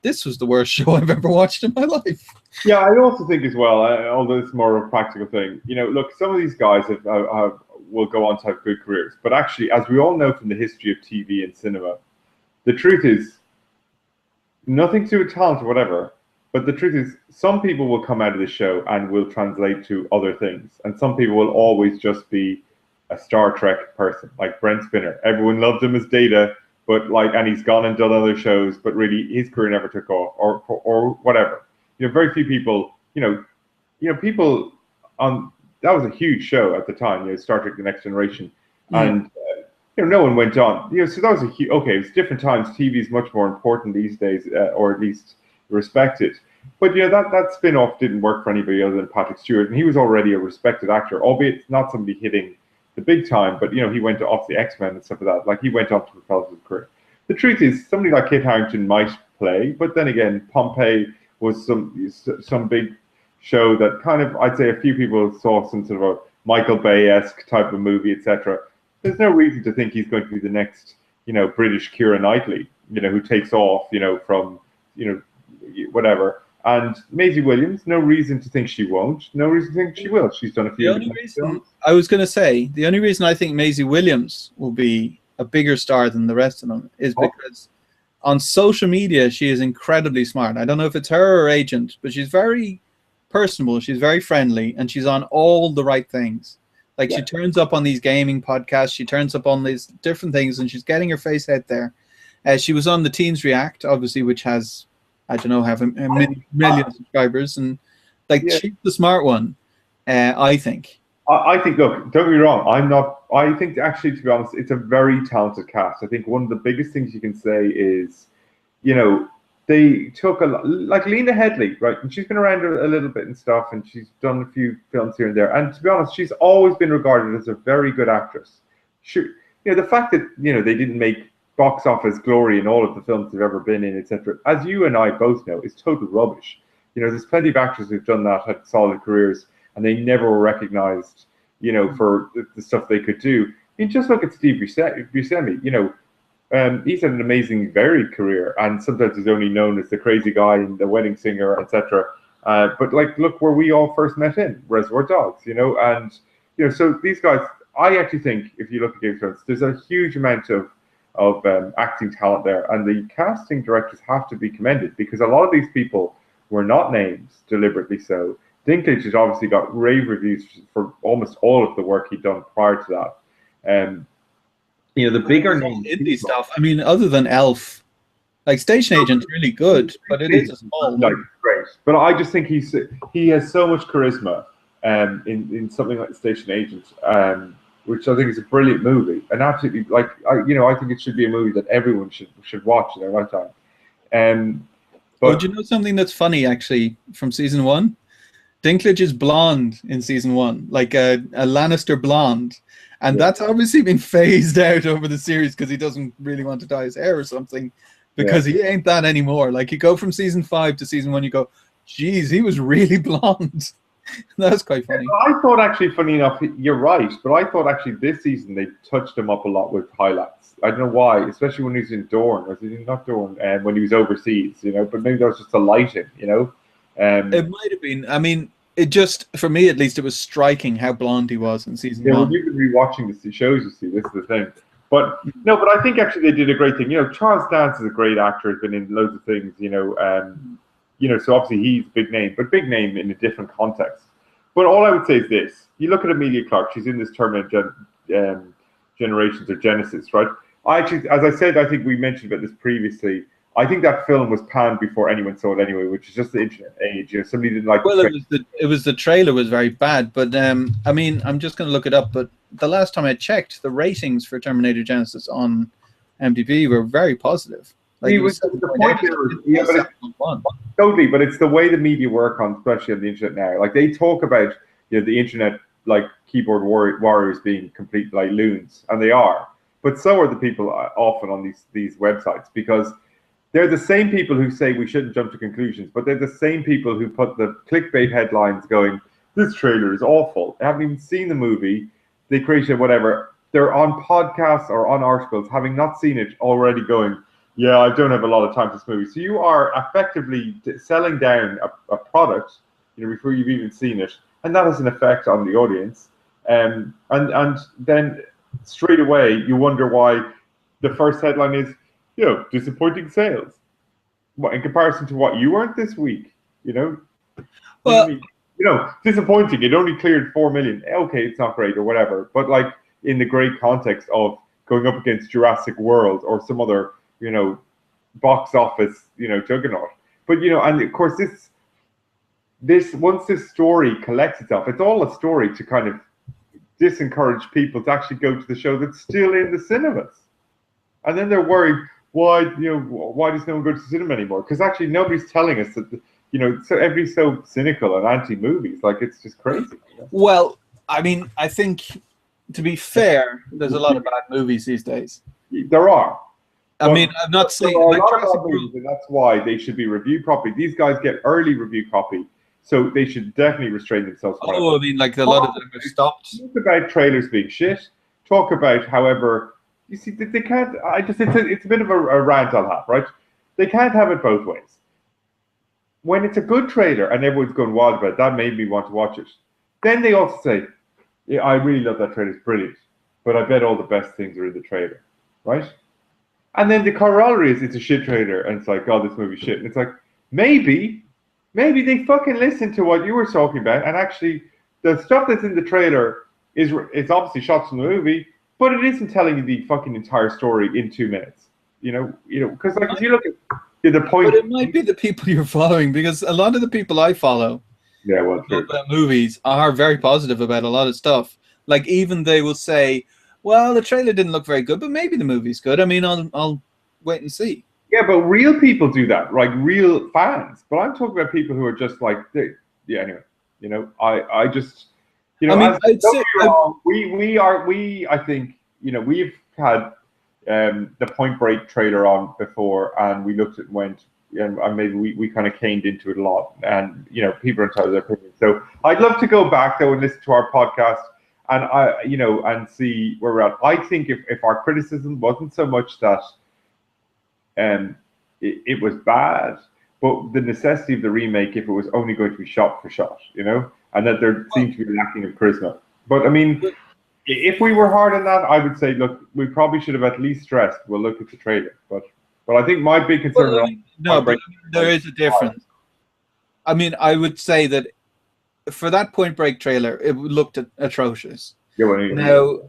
S2: this was the worst show I've ever watched in my life.
S1: Yeah, I also think as well, although it's more of a practical thing, you know, look, some of these guys will go on to have good careers. But actually, as we all know from the history of TV and cinema, the truth is, nothing to do with talent or whatever, but the truth is, some people will come out of the show and will translate to other things. And some people will always just be a Star Trek person, like Brent Spinner. Everyone loved him as Data, but like, and he's gone and done other shows, but really his career never took off, or whatever. You know, very few people, people on, that was a huge show at the time, you know, Star Trek: The Next Generation, and no one went on. You know, so that was a huge. Okay, it's different times. TV is much more important these days, or at least respected. But you know, that spin-off didn't work for anybody other than Patrick Stewart, and he was already a respected actor, albeit not somebody hitting the big time. But you know, he went to off the X-Men and stuff like that. Like, he went on to propel his career. The truth is, somebody like Kit Harington might play, but then again, Pompeii was some big show that kind of, I'd say, a few people saw some sort of a Michael Bay-esque type of movie, etc. There's no reason to think he's going to be the next, you know, British Keira Knightley, you know, who takes off, you know, from, you know, whatever. And Maisie Williams, no reason to think she won't. No reason to think she will. She's done a few.
S2: The only reason I was going to say, the only reason I think Maisie Williams will be a bigger star than the rest of them is because on social media she is incredibly smart. I don't know if it's her or agent, but she's very personable. She's very friendly, and she's on all the right things. Like, she turns up on these gaming podcasts, she turns up on these different things, and she's getting her face out there. She was on the Teens React, obviously, which has, I don't know, have a million subscribers, and like, she's the smart one, I think.
S1: I think, look, don't get me wrong, I think actually, to be honest, it's a very talented cast. I think one of the biggest things you can say is, you know, they took like Lena Headey, right? And she's been around a little bit and stuff, and she's done a few films here and there. And to be honest, she's always been regarded as a very good actress. You know, the fact that, you know, they didn't make box office glory in all of the films they've ever been in, etc., as you and I both know, is total rubbish. You know, there's plenty of actors who've done that, had solid careers, and they never were recognized, you know, for the stuff they could do. I mean, just look at Steve Buscemi, you know. He's had an amazing, varied career, and sometimes he's only known as the crazy guy and the wedding singer, etc. But like, look where we all first met him, Reservoir Dogs, you know. And you know, so these guys, I actually think, if you look at Game of Thrones, there's a huge amount of acting talent there, and the casting directors have to be commended, because a lot of these people were not named deliberately so. Dinklage has obviously got rave reviews for almost all of the work he'd done prior to that. You know, the bigger names,
S2: indie stuff. I mean, other than Elf, like Station Agent's really good, but it is a small.
S1: Like, great, but I just think he has so much charisma, in something like Station Agent, which I think is a brilliant movie, and absolutely, like, I think it should be a movie that everyone should watch in their lifetime.
S2: But do you know something that's funny actually from season 1? Dinklage is blonde in season 1, like a Lannister blonde. And that's obviously been phased out over the series because he doesn't really want to dye his hair or something, because he ain't that anymore. Like, you go from season 5 to season 1, you go, geez, he was really blonde. That was quite funny.
S1: I thought, actually, funny enough, you're right, but I thought actually this season they touched him up a lot with highlights. I don't know why, especially when he was in Dorne, or not Dorne, when he was overseas, you know, but maybe that was just a lighting, you know.
S2: It might have been. I mean, it just, for me at least, it was striking how blonde he was in season 1.
S1: Well, you've been rewatching the shows, you see, this is the thing. But no, but I think actually they did a great thing. You know, Charles Dance is a great actor, has been in loads of things, you know, so obviously he's a big name, but big name in a different context. But all I would say is this: you look at Emilia Clarke, she's in this Terminator Generations or Genesis, right? I actually, as I said, I think we mentioned about this previously, I think that film was panned before anyone saw it anyway, which is just the internet age. You know, somebody didn't like.
S2: Well, it was the trailer was very bad, but I mean, I'm just going to look it up. But the last time I checked, the ratings for Terminator Genesis on MDB were very positive. Like
S1: See,
S2: it was
S1: the point there is, yeah, but
S2: 7.1.
S1: totally, but it's the way the media work on, especially on the internet now. Like they talk about, the internet like keyboard warriors being complete like loons, and they are. But so are the people often on these websites, because they're the same people who say we shouldn't jump to conclusions, but they're the same people who put the clickbait headlines going, this trailer is awful. They haven't even seen the movie. They created whatever. They're on podcasts or on articles, having not seen it, already going, yeah, I don't have a lot of time for this movie. So you are effectively selling down a product, before you've even seen it, and that has an effect on the audience. And then straight away you wonder why the first headline is, disappointing sales. What, in comparison to what you earned this week?
S2: Well,
S1: disappointing. It only cleared 4 million. Okay, it's not great or whatever, but like in the great context of going up against Jurassic World or some other box office, juggernaut. But and of course this once this story collects itself, it's all a story to kind of disencourage people to actually go to the show that's still in the cinemas. And then they're worried, why does no one go to the cinema anymore? Because actually nobody's telling us that so everybody's so cynical and anti-movies, like it's just crazy.
S2: Well, I mean, I think to be fair, there's a lot of bad movies these days.
S1: There are.
S2: I mean, I'm not saying like Jurassic World,
S1: and that's why they should be reviewed properly. These guys get early review copy, so they should definitely restrain themselves.
S2: Oh, I mean, like a lot of them have stopped.
S1: Talk about trailers being shit. Talk about, however, you see, they can't. It's a bit of a rant I'll have, right? They can't have it both ways. When it's a good trailer and everyone's going wild about it, that made me want to watch it. Then they also say, yeah, I really love that trailer, it's brilliant, but I bet all the best things are in the trailer, right? And then the corollary is it's a shit trailer, and it's like, oh, this movie's shit. And it's like, maybe they fucking listened to what you were talking about, and actually the stuff that's in the trailer it's obviously shots from the movie, but it isn't telling you the fucking entire story in 2 minutes. Because like if you look at the point,
S2: but it might be the people you're following, because a lot of the people I follow, about movies, are very positive about a lot of stuff. Like even they will say, well, the trailer didn't look very good, but maybe the movie's good. I mean, I'll wait and see.
S1: Yeah, but real people do that, like real fans. But I'm talking about people who are just like, anyway, I just,
S2: I mean,
S1: I think, we've had the Point Break trailer on before, and we looked at and went, and maybe we kind of caned into it a lot, and people are entitled to their opinions. So I'd love to go back though and listen to our podcast. And and see where we're at. I think if our criticism wasn't so much that it was bad, but the necessity of the remake, if it was only going to be shot for shot, and that there seemed to be lacking of charisma. But I mean, if we were hard on that, I would say, look, we probably should have at least stressed, we'll look at the trailer. But I think my big concern
S2: but there is a difference. I mean, I would say that for that Point Break trailer, it looked atrocious. Now,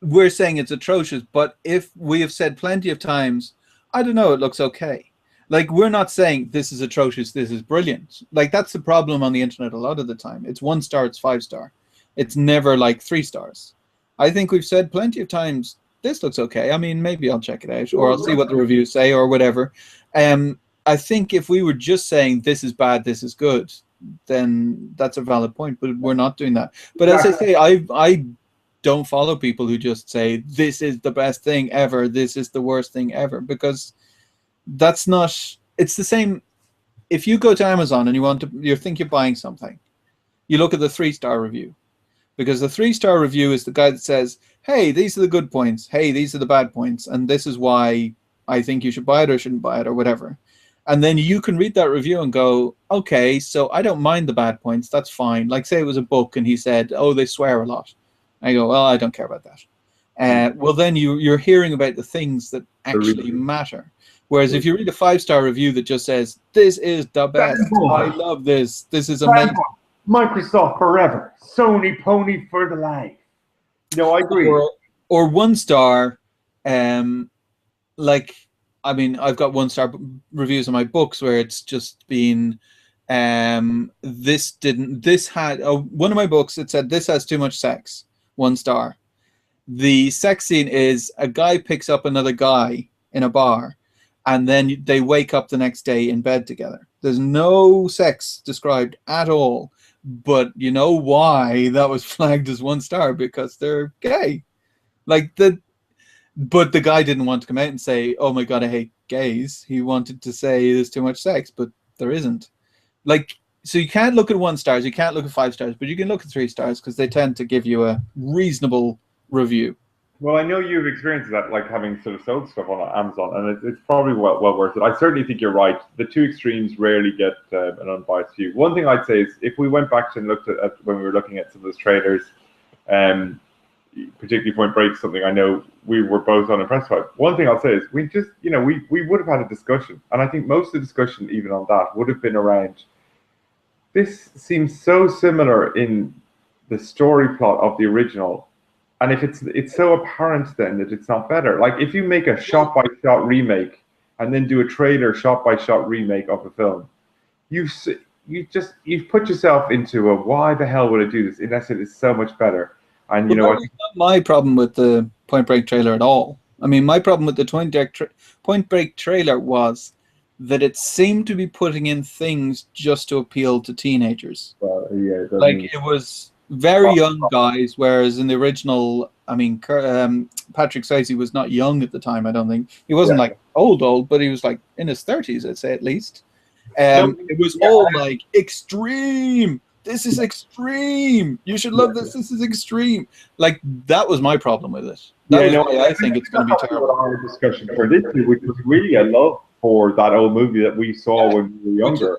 S2: we're saying it's atrocious, but if we have said plenty of times, I don't know, it looks okay. Like, we're not saying this is atrocious, this is brilliant. Like, that's the problem on the internet a lot of the time. It's 1 star, it's 5 star. It's never like 3 stars. I think we've said plenty of times, this looks okay. I mean, maybe I'll check it out, or I'll see what the reviews say, or whatever. I think if we were just saying this is bad, this is good, then that's a valid point, but we're not doing that. But as I say, I don't follow people who just say this is the best thing ever, this is the worst thing ever, because that's not, it's the same. If you go to Amazon and you think you're buying something, you look at the 3-star review, because the 3-star review is the guy that says, hey, these are the good points, hey, these are the bad points, and this is why I think you should buy it or shouldn't buy it or whatever. And then you can read that review and go, okay, so I don't mind the bad points. That's fine. Like, say it was a book and he said, oh, they swear a lot. I go, well, I don't care about that. Well, then you're hearing about the things that actually matter. Whereas if you read a 5-star review that just says, this is the best, I love this, this is amazing.
S1: Microsoft forever, Sony pony for the life. No, I agree.
S2: Or 1 star, like, I mean, I've got 1-star reviews on my books where it's just been, one of my books, it said, this has too much sex, 1 star. The sex scene is a guy picks up another guy in a bar, and then they wake up the next day in bed together. There's no sex described at all, but you know why that was flagged as 1 star? Because they're gay. Like but the guy didn't want to come out and say, "Oh my God, I hate gays." He wanted to say there's too much sex, but there isn't. Like, so you can't look at 1 stars, you can't look at 5 stars, but you can look at 3 stars because they tend to give you a reasonable review.
S1: Well, I know you've experienced that, like having sort of sold stuff on Amazon, and it's probably well worth it. I certainly think you're right. The two extremes rarely get an unbiased view. One thing I'd say is if we went back and looked at when we were looking at some of those trailers, particularly Point Break, something I know we were both unimpressed by. One thing I'll say is we just, we would have had a discussion, and I think most of the discussion, even on that, would have been around. This seems so similar in the story plot of the original, and if it's so apparent then that it's not better. Like if you make a shot-by-shot remake and then do a trailer shot-by-shot remake of a film, you've put yourself into a why the hell would I do this unless it is so much better. And
S2: that was not my problem with the Point Break trailer at all. I mean, my problem with the Point Break trailer was that it seemed to be putting in things just to appeal to teenagers.
S1: Well, yeah,
S2: like it was very young guys, whereas in the original, I mean, Patrick Swayze was not young at the time. I don't think he wasn't like old, but he was like in his 30s, I'd say at least. It was all like extreme. This is extreme. You should love this. This is extreme. Like that was my problem with it. I think it's going to be terrible.
S1: Our discussion for this, which was really a love for that old movie that we saw when we were younger.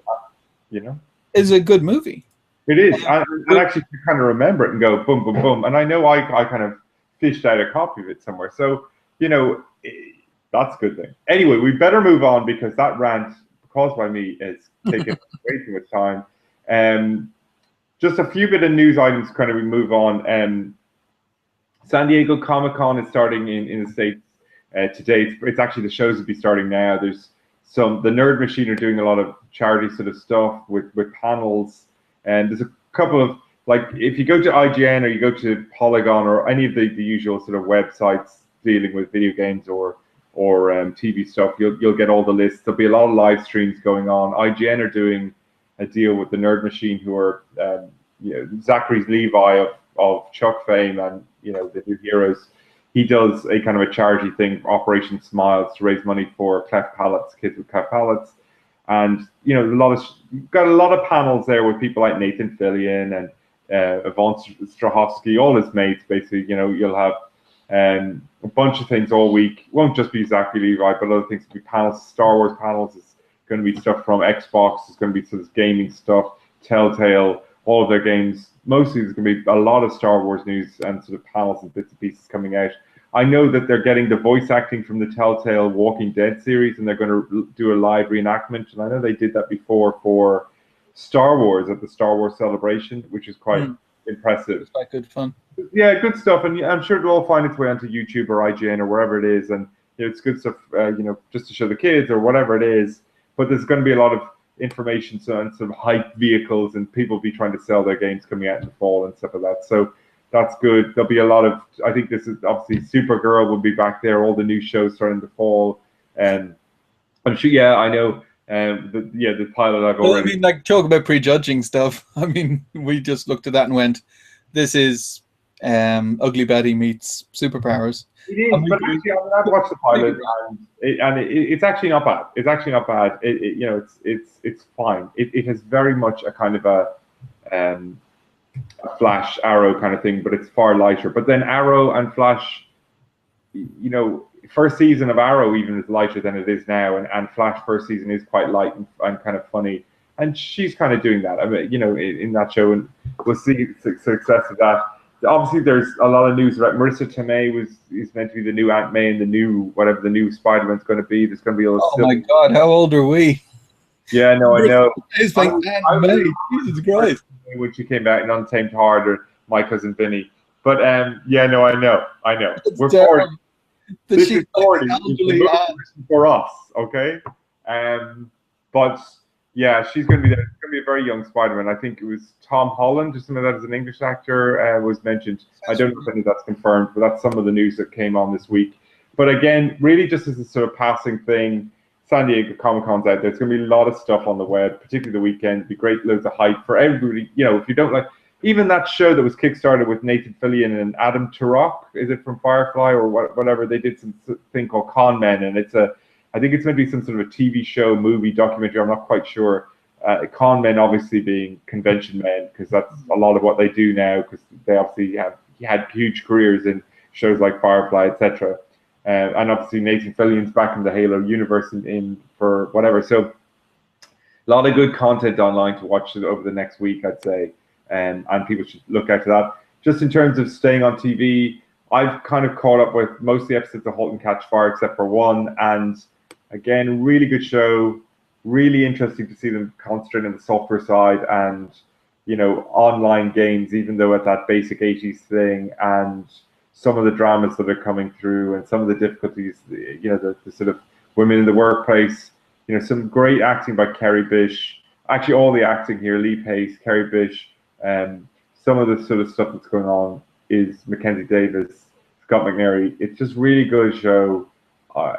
S2: It's a good movie.
S1: It is. And actually to kind of remember it and go boom, boom, boom. And I know I kind of fished out a copy of it somewhere. So, that's a good thing. Anyway, we better move on because that rant caused by me is taking way too much time. Just a few bit of news items kind of we move on. San Diego Comic-Con is starting in the States today. It's actually the shows will be starting now. There's the Nerd Machine are doing a lot of charity sort of stuff with panels. And there's a couple of, like, if you go to IGN or you go to Polygon or any of the usual sort of websites dealing with video games or TV stuff, you'll get all the lists. There'll be a lot of live streams going on. IGN are doing a deal with the Nerd Machine, who are Zachary Levi of Chuck fame and the New Heroes. He does a kind of a charity thing, Operation Smiles, to raise money for cleft palates, kids with cleft palates. And you've got a lot of panels there with people like Nathan Fillion and Yvonne Strahovski, all his mates. Basically, you'll have a bunch of things all week. It won't just be Zachary Levi, but other things will be panels. Star Wars panels is going to be stuff from Xbox. It's going to be sort of gaming stuff, Telltale, all of their games. Mostly there's going to be a lot of Star Wars news and sort of panels and bits and pieces coming out. I know that they're getting the voice acting from the Telltale Walking Dead series, and they're going to do a live reenactment. And I know they did that before for Star Wars at the Star Wars Celebration, which is quite impressive.
S2: It's quite good fun.
S1: Yeah, good stuff. And I'm sure it'll all find its way onto YouTube or IGN or wherever it is. And it's good stuff, just to show the kids or whatever it is. But there's going to be a lot of information on some hype vehicles, and people will be trying to sell their games coming out in the fall and stuff like that. So that's good. There'll be a lot of, I think this is obviously Supergirl will be back there, all the new shows starting to fall. And I'm sure, I know. The pilot I've already.
S2: Well, I mean, like, talk about prejudging stuff. I mean, we just looked at that and went, this is Ugly Betty meets superpowers.
S1: It is, but actually, I've watched the pilot, and it's actually not bad. It's actually not bad. It's fine. It has very much a kind of a Flash Arrow kind of thing, but it's far lighter. But then Arrow and Flash, first season of Arrow even is lighter than it is now, and Flash first season is quite light and kind of funny. And she's kind of doing that. I mean, in that show, and we'll see success of that. Obviously, there's a lot of news about Marissa Tomei is meant to be the new Aunt May and the new Spider-Man's going to be. There's going to be a little.
S2: Oh my God! How old are we?
S1: Yeah, no, I know.
S2: It's like Aunt May. Jesus Christ!
S1: When she came back in Untamed Heart or My Cousin Vinny, but I know.
S2: It's
S1: We're
S2: terrible.
S1: 40. This is 40 for us, okay? But yeah, she's going to be there. It's going to be a very young Spider-Man. I think it was Tom Holland, or something like that, as an English actor, was mentioned. I don't know if any of that's confirmed, but that's some of the news that came on this week. But again, really just as a sort of passing thing, San Diego Comic-Con's out there. There's going to be a lot of stuff on the web, particularly the weekend. It'd be great, loads of hype for everybody. You know, if you don't like, even that show that was kickstarted with Nathan Fillion and Adam Turok, is it from Firefly or whatever? They did some thing called Con Men, and I think it's meant to be some sort of a TV show, movie, documentary. I'm not quite sure. Con men obviously being convention men, because that's a lot of what they do now, because they obviously had huge careers in shows like Firefly, etc. And obviously Nathan Fillion's back in the Halo universe in for whatever. So a lot of good content online to watch over the next week, I'd say, and people should look out for that. Just in terms of staying on TV, I've kind of caught up with most of the episodes of *Halt and Catch Fire* except for one, and again, really good show. Really interesting to see them concentrate on the software side and, you know, online games, even though at that basic 80s thing, and some of the dramas that are coming through and some of the difficulties, you know, the sort of women in the workplace. You know, some great acting by Kerry Bish. Actually, all the acting here, Lee Pace, Kerry Bish, some of the sort of stuff that's going on is Mackenzie Davis, Scott McNairy. It's just really good show.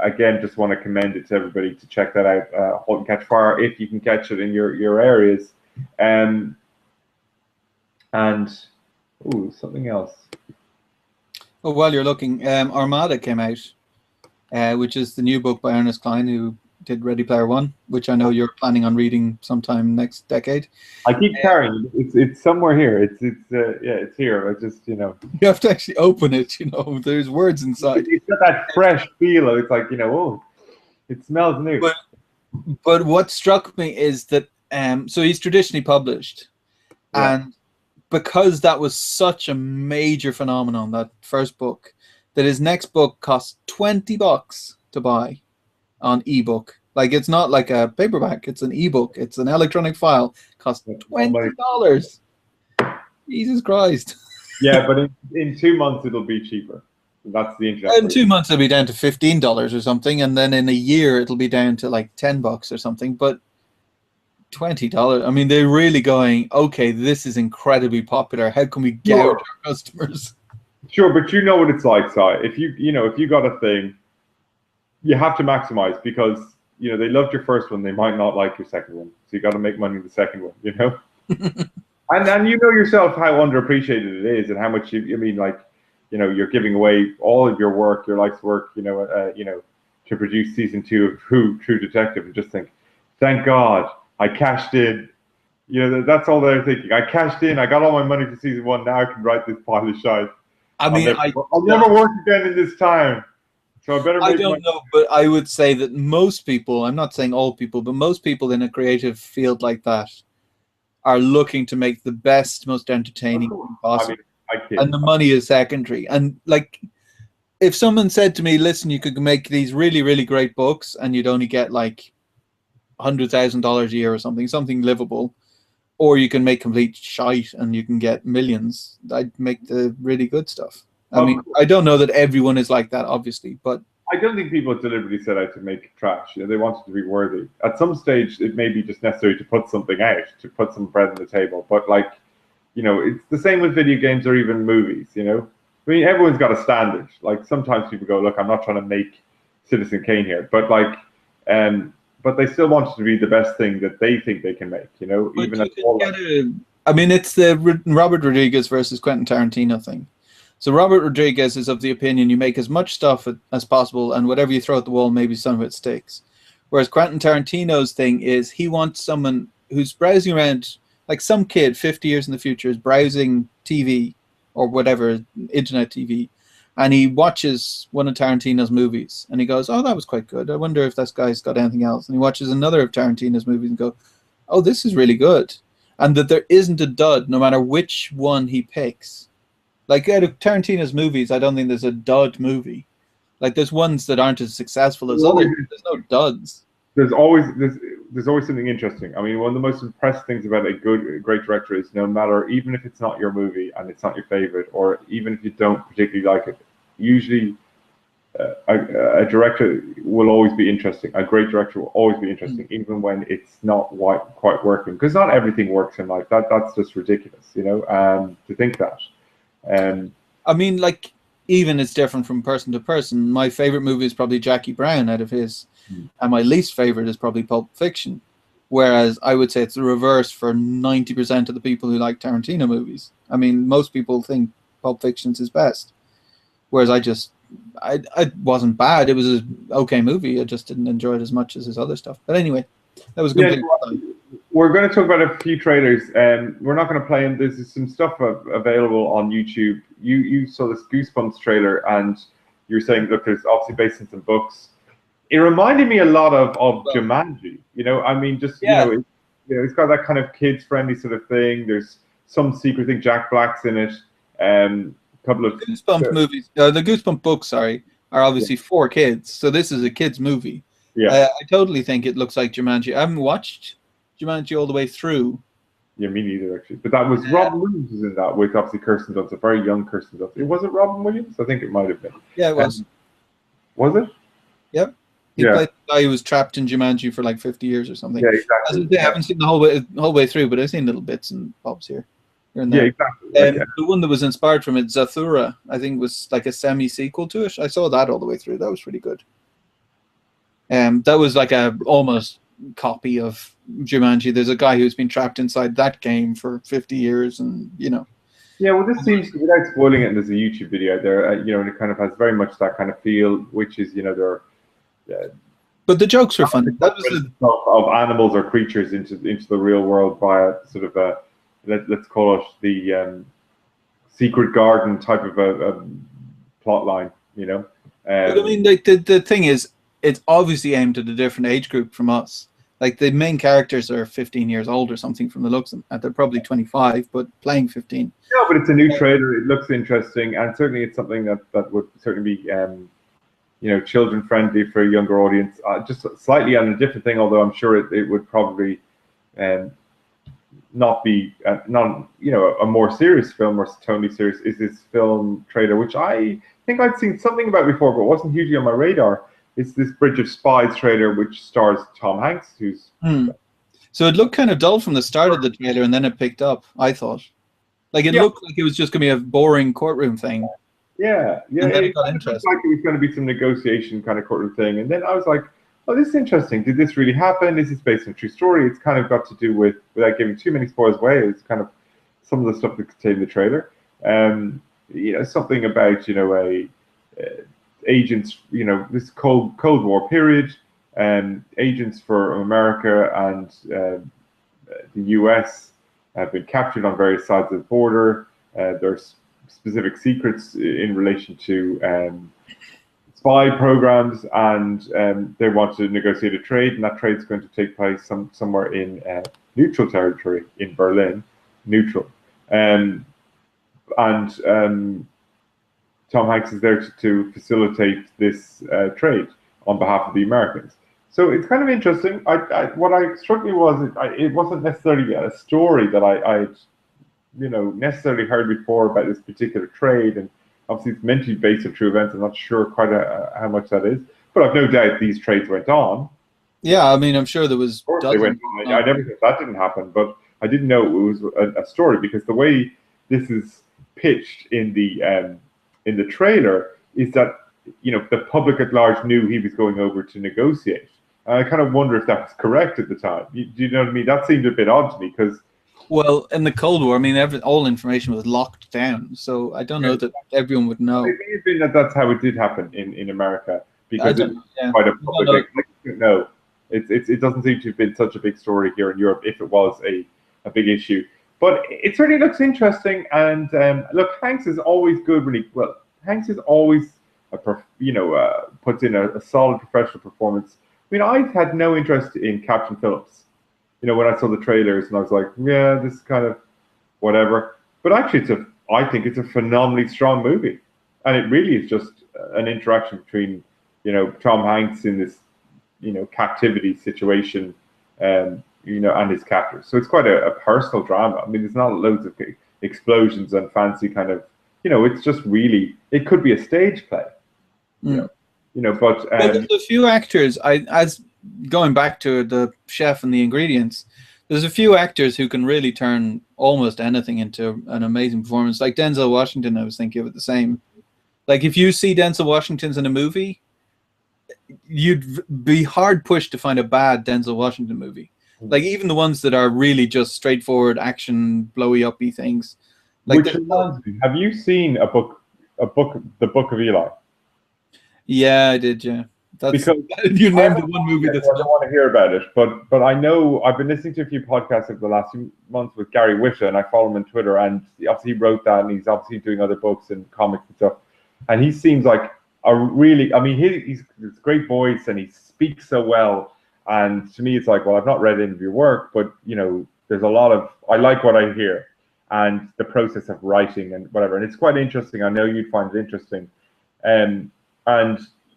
S1: Again, just want to commend it to everybody to check that out. *Halt and Catch Fire* if you can catch it in your areas. And something else.
S2: Well, while you're looking, Armada came out, which is the new book by Ernest Cline, who did Ready Player One, which I know you're planning on reading sometime next decade.
S1: I keep carrying it. It's somewhere here. It's here. I just, you know.
S2: You have to actually open it. You know, there's words inside.
S1: It's got that fresh feel. It's like, you know, oh, it smells new.
S2: But what struck me is that so he's traditionally published, and because that was such a major phenomenon, that first book, that his next book cost $20 to buy on ebook. Like, it's not like a paperback, it's an ebook, it's an electronic file, costs $20. Jesus Christ.
S1: Yeah, but in 2 months it'll be cheaper. That's the internet.
S2: In 2 months it'll be down to $15 or something, and then in a year it'll be down to like $10 or something. But $20, I mean, they're really going, okay, this is incredibly popular. How can we gouge our customers?
S1: Sure, but you know what it's like, Si. If you got a thing, you have to maximize, because, you know, they loved your first one, they might not like your second one. So you got to make money in the second one, you know? and you know yourself how underappreciated it is, and how much I mean, like, you know, you're giving away all of your work, your life's work, you know, to produce season 2 of Who, True Detective, and just think, thank God I cashed in. You know, that's all they're thinking. I cashed in, I got all my money for season 1, now I can write this pile of shite.
S2: I mean,
S1: I'll never work again in this town. So I better. I
S2: don't know, but I would say that most people, I'm not saying all people, but most people in a creative field like that are looking to make the best, most entertaining thing possible. I mean, and the money is secondary. And like, if someone said to me, listen, you could make these really, really great books and you'd only get like $100,000 a year or something livable, or you can make complete shite and you can get millions, I'd make the really good stuff. I mean, I don't know that everyone is like that, obviously, but
S1: I don't think people deliberately set out to make trash. You know, they wanted to be worthy. At some stage, it may be just necessary to put something out, to put some bread on the table. But, like, you know, it's the same with video games or even movies, you know? I mean, everyone's got a standard. Like, sometimes people go, look, I'm not trying to make Citizen Kane here. But, like, but they still want it to be the best thing that they think they can make, you know?
S2: But
S1: even
S2: I mean, it's the Robert Rodriguez versus Quentin Tarantino thing. So Robert Rodriguez is of the opinion you make as much stuff as possible, and whatever you throw at the wall, maybe some of it sticks. Whereas Quentin Tarantino's thing is he wants someone who's browsing around, like some kid 50 years in the future is browsing TV or whatever, internet TV, and he watches one of Tarantino's movies, and he goes, oh, that was quite good. I wonder if this guy's got anything else. And he watches another of Tarantino's movies and go, oh, this is really good. And that there isn't a dud, no matter which one he picks. Like, out of Tarantino's movies, I don't think there's a dud movie. Like, there's ones that aren't as successful as others. There's no duds.
S1: There's always something interesting. I mean, one of the most impressive things about a great director is, no matter, even if it's not your movie and it's not your favorite, or even if you don't particularly like it, usually a director will always be interesting. A great director will always be interesting, even when it's not quite working. Because not everything works in life. That's just ridiculous, you know, to think that.
S2: I mean, like, even it's different from person to person. My favorite movie is probably Jackie Brown out of his, and my least favorite is probably Pulp Fiction. Whereas I would say it's the reverse for 90% of the people who like Tarantino movies. I mean, most people think Pulp Fiction's his best. Whereas I wasn't bad. It was an okay movie. I just didn't enjoy it as much as his other stuff. But anyway, that was a complete.
S1: We're going to talk about a few trailers, and we're not going to play them. There's some stuff available on YouTube. You saw this Goosebumps trailer, and you're saying, look, there's obviously based on some books. It reminded me a lot of Jumanji. You know, I mean, just it's got that kind of kids-friendly sort of thing. There's some secret thing. Jack Black's in it. Couple of
S2: Goosebump movies. The Goosebump books, sorry, are obviously for kids. So this is a kids movie.
S1: Yeah,
S2: I totally think it looks like Jumanji. I haven't watched Jumanji all the way through.
S1: Yeah, me neither actually. But that was Robin Williams was in that with obviously Kirsten Dunst, a very young Kirsten Dunst. It wasn't Robin Williams. I think it might have been.
S2: Yeah, it was.
S1: Was it?
S2: Yep. He played the guy who was trapped in Jumanji for like 50 years or something.
S1: Yeah, exactly.
S2: I haven't seen the whole way through, but I've seen little bits and bobs here.
S1: Yeah, exactly.
S2: The one that was inspired from it, Zathura, I think was like a semi-sequel to it. I saw that all the way through. That was pretty good. That was like a almost copy of Jumanji. There's a guy who's been trapped inside that game for 50 years, and Yeah,
S1: well, this seems, without spoiling it, and there's a YouTube video out there, and it kind of has very much that kind of feel, which is, they're.
S2: But the jokes were funny. That was
S1: of animals or creatures into the real world via sort of a, let's call it the Secret Garden type of a plot line,
S2: but I mean, like the thing is, it's obviously aimed at a different age group from us. Like the main characters are 15 years old or something from the looks of them, and they're probably 25, but playing 15.
S1: No, but it's a new trailer. It looks interesting, and certainly it's something that would certainly be children friendly for a younger audience. Just slightly on a different thing, although I'm sure it would probably not be a more serious film or totally serious. Is this film trailer, which I think I'd seen something about before, but wasn't hugely on my radar. It's this Bridge of Spies trailer, which stars Tom Hanks, who's.
S2: So it looked kind of dull from the start of the trailer, and then it picked up. I thought, like it looked like it was just going to be a boring courtroom thing.
S1: Yeah.
S2: And then it got interesting.
S1: Like it was going to be some negotiation kind of courtroom thing, and then I was like, "Oh, this is interesting. Did this really happen? Is this based on a true story?" It's kind of got to do with, without giving too many spoilers away, it's kind of some of the stuff that's contained in the trailer. Something about agents, this Cold War period, agents for America and the U.S. have been captured on various sides of the border. There's specific secrets in relation to spy programs, and they want to negotiate a trade, and that trade is going to take place somewhere in neutral territory in Berlin, neutral. Tom Hanks is there to facilitate this trade on behalf of the Americans. So it's kind of interesting. What struck me was it wasn't necessarily a story that I'd necessarily heard before about this particular trade, and obviously it's meant to be based on true events. I'm not sure quite how much that is, but I've no doubt these trades went on.
S2: Yeah, I mean, I'm sure there was.
S1: Of course they went on. I never thought that didn't happen, but I didn't know it was a story, because the way this is pitched in the trailer is that the public at large knew he was going over to negotiate. And I kind of wonder if that was correct at the time. Do you know what I mean? That seemed a bit odd to me, because.
S2: Well, in the Cold War, I mean, all information was locked down, so I don't know that everyone would know.
S1: It may have been that's how it did happen in America, because it's quite a public. No, it doesn't seem to have been such a big story here in Europe, if it was a big issue. But it certainly looks interesting, and look, Hanks is always good Hanks is always puts in a solid professional performance. I mean, I had no interest in Captain Phillips. When I saw the trailers, and I was like, yeah, this is kind of whatever. But actually, I think it's a phenomenally strong movie, and it really is just an interaction between Tom Hanks in this captivity situation, and his captors. So it's quite a personal drama. I mean, there's not loads of explosions and fancy kind of, it's just really, it could be a stage play. But
S2: there's a few actors. As going back to the chef and the ingredients, there's a few actors who can really turn almost anything into an amazing performance. Like Denzel Washington, I was thinking of it the same. Like if you see Denzel Washington's in a movie, you'd be hard pushed to find a bad Denzel Washington movie. Like even the ones that are really just straightforward action, blowy uppy things. Like
S1: Which reminds me, have you seen the Book of Eli?
S2: Yeah, I did. Yeah, that's
S1: Because
S2: you
S1: I
S2: named the one movie that's
S1: I don't want to hear about it, but I know I've been listening to a few podcasts over the last few months with Gary Wisha, and I follow him on Twitter, and obviously he wrote that, and he's obviously doing other books and comics and stuff, and he seems like a really, I mean, he's a great voice, and he speaks so well, and to me it's like, well, I've not read any of your work, but you know, there's a lot of, I like what I hear, and the process of writing and whatever, and it's quite interesting. I know you'd find it interesting, and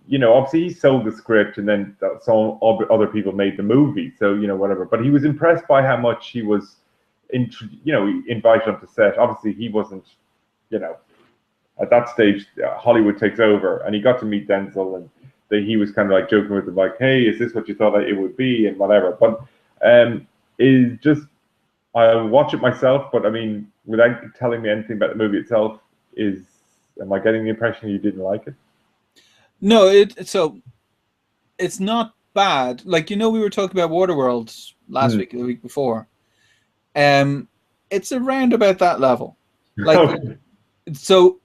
S1: you know, obviously he sold the script, and then some other people made the movie. So you know, whatever. But he was impressed by how much he was, invited onto set. Obviously, he wasn't, you know, at that stage. Hollywood takes over, and he got to meet Denzel, and he was kind of like joking with him, like, "Hey, is this what you thought it would be?" and whatever. But is just I'll watch it myself. But I mean, without telling me anything about the movie itself, am I getting the impression you didn't like it?
S2: No, it's not bad. Like, you know, we were talking about Waterworld last week, or the week before. It's around about that level. Like, so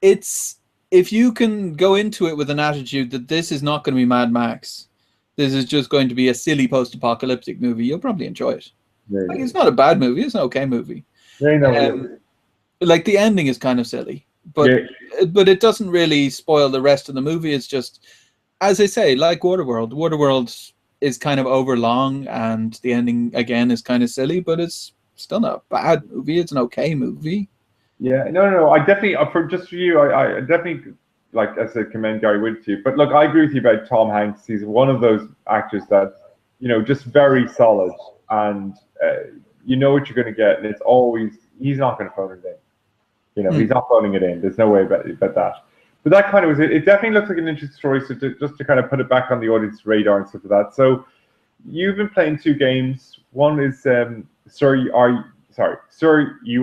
S2: it's, if you can go into it with an attitude that this is not going to be Mad Max, this is just going to be a silly post-apocalyptic movie, you'll probably enjoy it. Like, it's not a bad movie. It's an okay movie. Like, the ending is kind of silly, but it doesn't really spoil the rest of the movie. It's just, as I say, like Waterworld. Waterworld is kind of overlong, and the ending again is kind of silly, but it's still not a bad movie. It's an okay movie.
S1: Yeah, no. I definitely, for you, I definitely, like I said, commend Gary Wood to you. But look, I agree with you about Tom Hanks. He's one of those actors that, you know, just very solid, and you know what you're going to get, and it's always, he's not going to phone it in. You know, he's not phoning it in. There's no way about that. But that kind of was it. It definitely looks like an interesting story. So just to kind of put it back on the audience radar and stuff like that. So you've been playing 2 games. One is Sir, You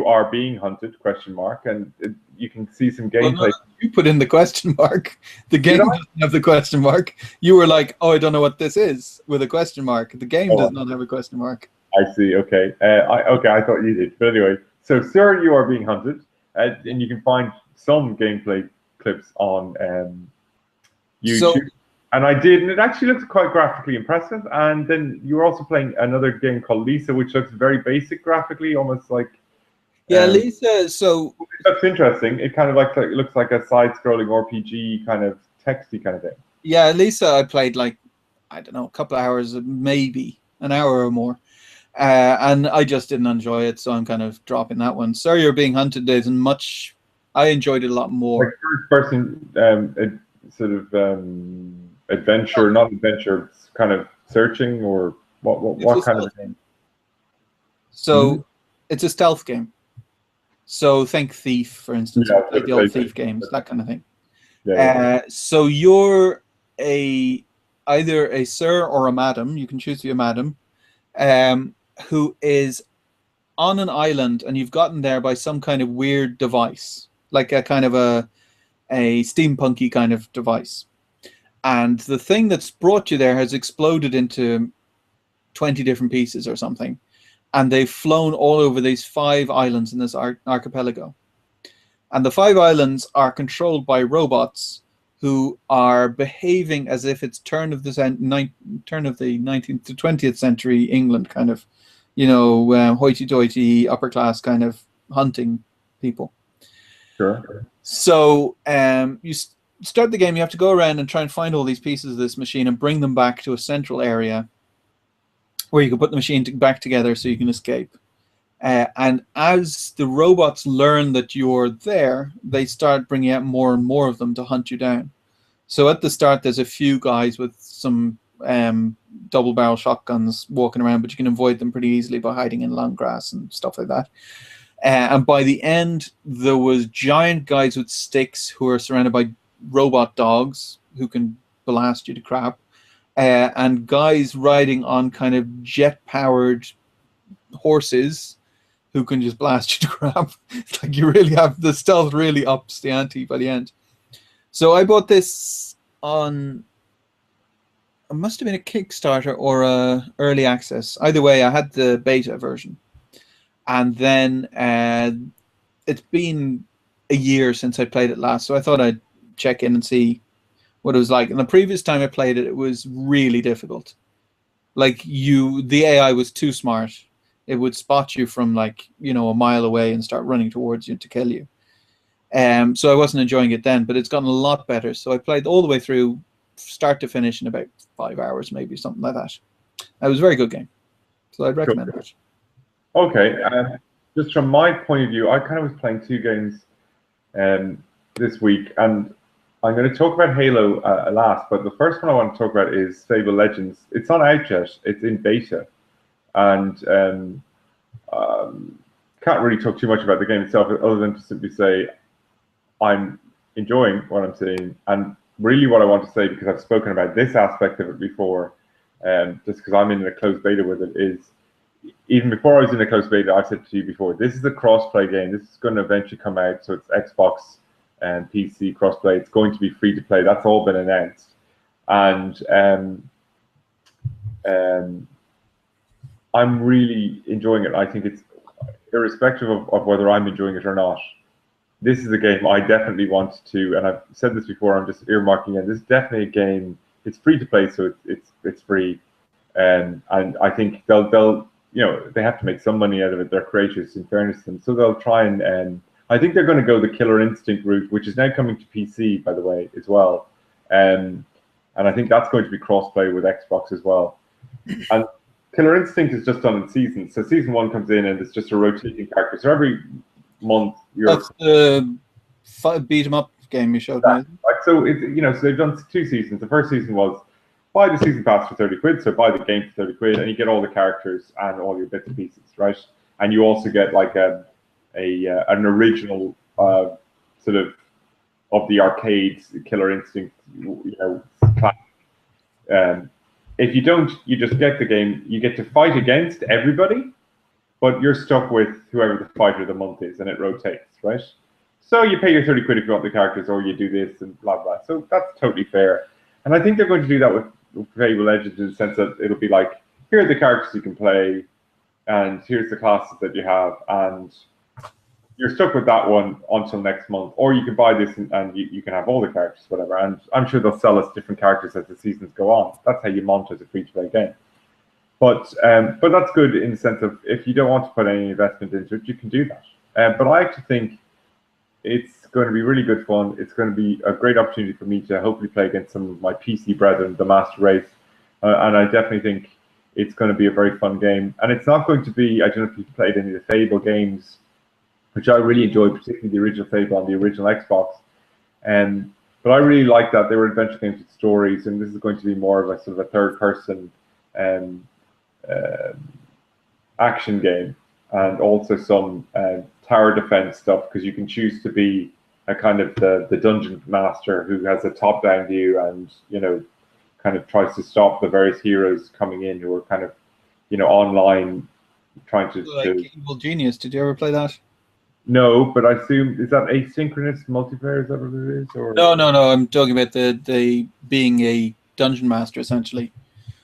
S1: Are Being Hunted ? And you can see some gameplay.
S2: Well, no, you put in the question mark. The game doesn't have the question mark. You were like, "Oh, I don't know what this is," with a question mark. The game does not have a question mark.
S1: I see. Okay. I thought you did. But anyway, so Sir, You Are Being Hunted. And you can find some gameplay clips on YouTube. And I did, and it actually looks quite graphically impressive. And then you were also playing another game called Lisa, which looks very basic graphically, almost like.
S2: Yeah, Lisa. So
S1: that's interesting. It kind of it looks like a side-scrolling RPG kind of texty kind of thing.
S2: Yeah, Lisa, I played like, I don't know, a couple of hours, maybe an hour or more. And I just didn't enjoy it, so I'm kind of dropping that one. Sir, You're Being Hunted isn't much. I enjoyed it a lot more.
S1: Like first-person sort of adventure, not adventure, kind of searching, or what kind of thing?
S2: So it's a stealth game. So think Thief, for instance, like the old Thief games, that kind of thing. So you're either a sir or a madam. You can choose to be a madam. Who is on an island, and you've gotten there by some kind of weird device, like a kind of a steampunky kind of device. And the thing that's brought you there has exploded into 20 different pieces or something. And they've flown all over these 5 islands in this archipelago. And the 5 islands are controlled by robots who are behaving as if it's turn of the 19th to 20th century England, kind of, you know, hoity-toity, upper-class kind of hunting people.
S1: Sure.
S2: So you start the game, you have to go around and try and find all these pieces of this machine and bring them back to a central area where you can put the machine back together so you can escape. And as the robots learn that you're there, they start bringing out more and more of them to hunt you down. So at the start, there's a few guys with some double-barrel shotguns walking around, but you can avoid them pretty easily by hiding in long grass and stuff like that. And by the end, there was giant guys with sticks who are surrounded by robot dogs who can blast you to crap, and guys riding on kind of jet-powered horses who can just blast you to crap. It's like you really have the stealth really ups the ante by the end. So I bought this on, it must have been a Kickstarter or a early access. Either way, I had the beta version, and then it's been a year since I played it last, so I thought I'd check in and see what it was like. And the previous time I played it, it was really difficult. Like the AI was too smart. It would spot you from like, a mile away and start running towards you to kill you. So I wasn't enjoying it then, but it's gotten a lot better. So I played all the way through, start to finish, in about 5 hours, maybe something like that. It was a very good game, so I'd recommend it.
S1: Okay, just from my point of view, I kind of was playing two games this week, and I'm going to talk about Halo last, but the first one I want to talk about is Fable Legends. It's not out yet, it's in beta, and can't really talk too much about the game itself other than to simply say I'm enjoying what I'm seeing, and really what I want to say, because I've spoken about this aspect of it before, just because I'm in a closed beta with it, is even before I was in a closed beta, I've said to you before, this is a cross-play game. This is going to eventually come out, so it's Xbox and PC cross-play. It's going to be free to play. That's all been announced, and I'm really enjoying it. I think it's irrespective of whether I'm enjoying it or not. This is a game I definitely want to, and I've said this before, I'm just earmarking it. This is definitely a game. It's free to play, so it's free, and I think they'll they have to make some money out of it. They're creators, in fairness to them, so they'll try and I think they're going to go the Killer Instinct route, which is now coming to PC, by the way, as well, and I think that's going to be cross-play with Xbox as well. And Killer Instinct is just done in seasons, so season 1 comes in and it's just a rotating character. So every month
S2: That's the beat 'em up game you showed me.
S1: Like, so so they've done 2 seasons. The first season was buy the season pass for 30 quid, so buy the game for 30 quid, and you get all the characters and all your bits and pieces, right? And you also get like an original sort of the arcade Killer Instinct, class. If you don't, you just get the game. You get to fight against everybody, but you're stuck with whoever the fighter of the month is, and it rotates, right? So you pay your 30 quid if you want the characters, or you do this and blah, blah. So that's totally fair. And I think they're going to do that with Fable Legends in the sense that it'll be like, here are the characters you can play, and here's the classes that you have, and you're stuck with that one until next month. Or you can buy this and you can have all the characters, whatever. And I'm sure they'll sell us different characters as the seasons go on. That's how you monetize a free-to-play game. But that's good in the sense of if you don't want to put any investment into it, you can do that. But I actually think it's going to be really good fun. It's going to be a great opportunity for me to hopefully play against some of my PC brethren, the Master Race. And I definitely think it's going to be a very fun game. And it's not going to be, I don't know if you've played any of the Fable games, which I really enjoyed, particularly the original Fable on the original Xbox. But I really like that. They were adventure games with stories, and this is going to be more of a sort of a third-person action game, and also some tower defense stuff, because you can choose to be a kind of the dungeon master who has a top-down view and kind of tries to stop the various heroes coming in who are kind of online trying to
S2: Evil Genius. Did you ever play that?
S1: No, but I assume, is that asynchronous multiplayer? Is that what it is? Or
S2: No. I'm talking about the being a dungeon master, essentially.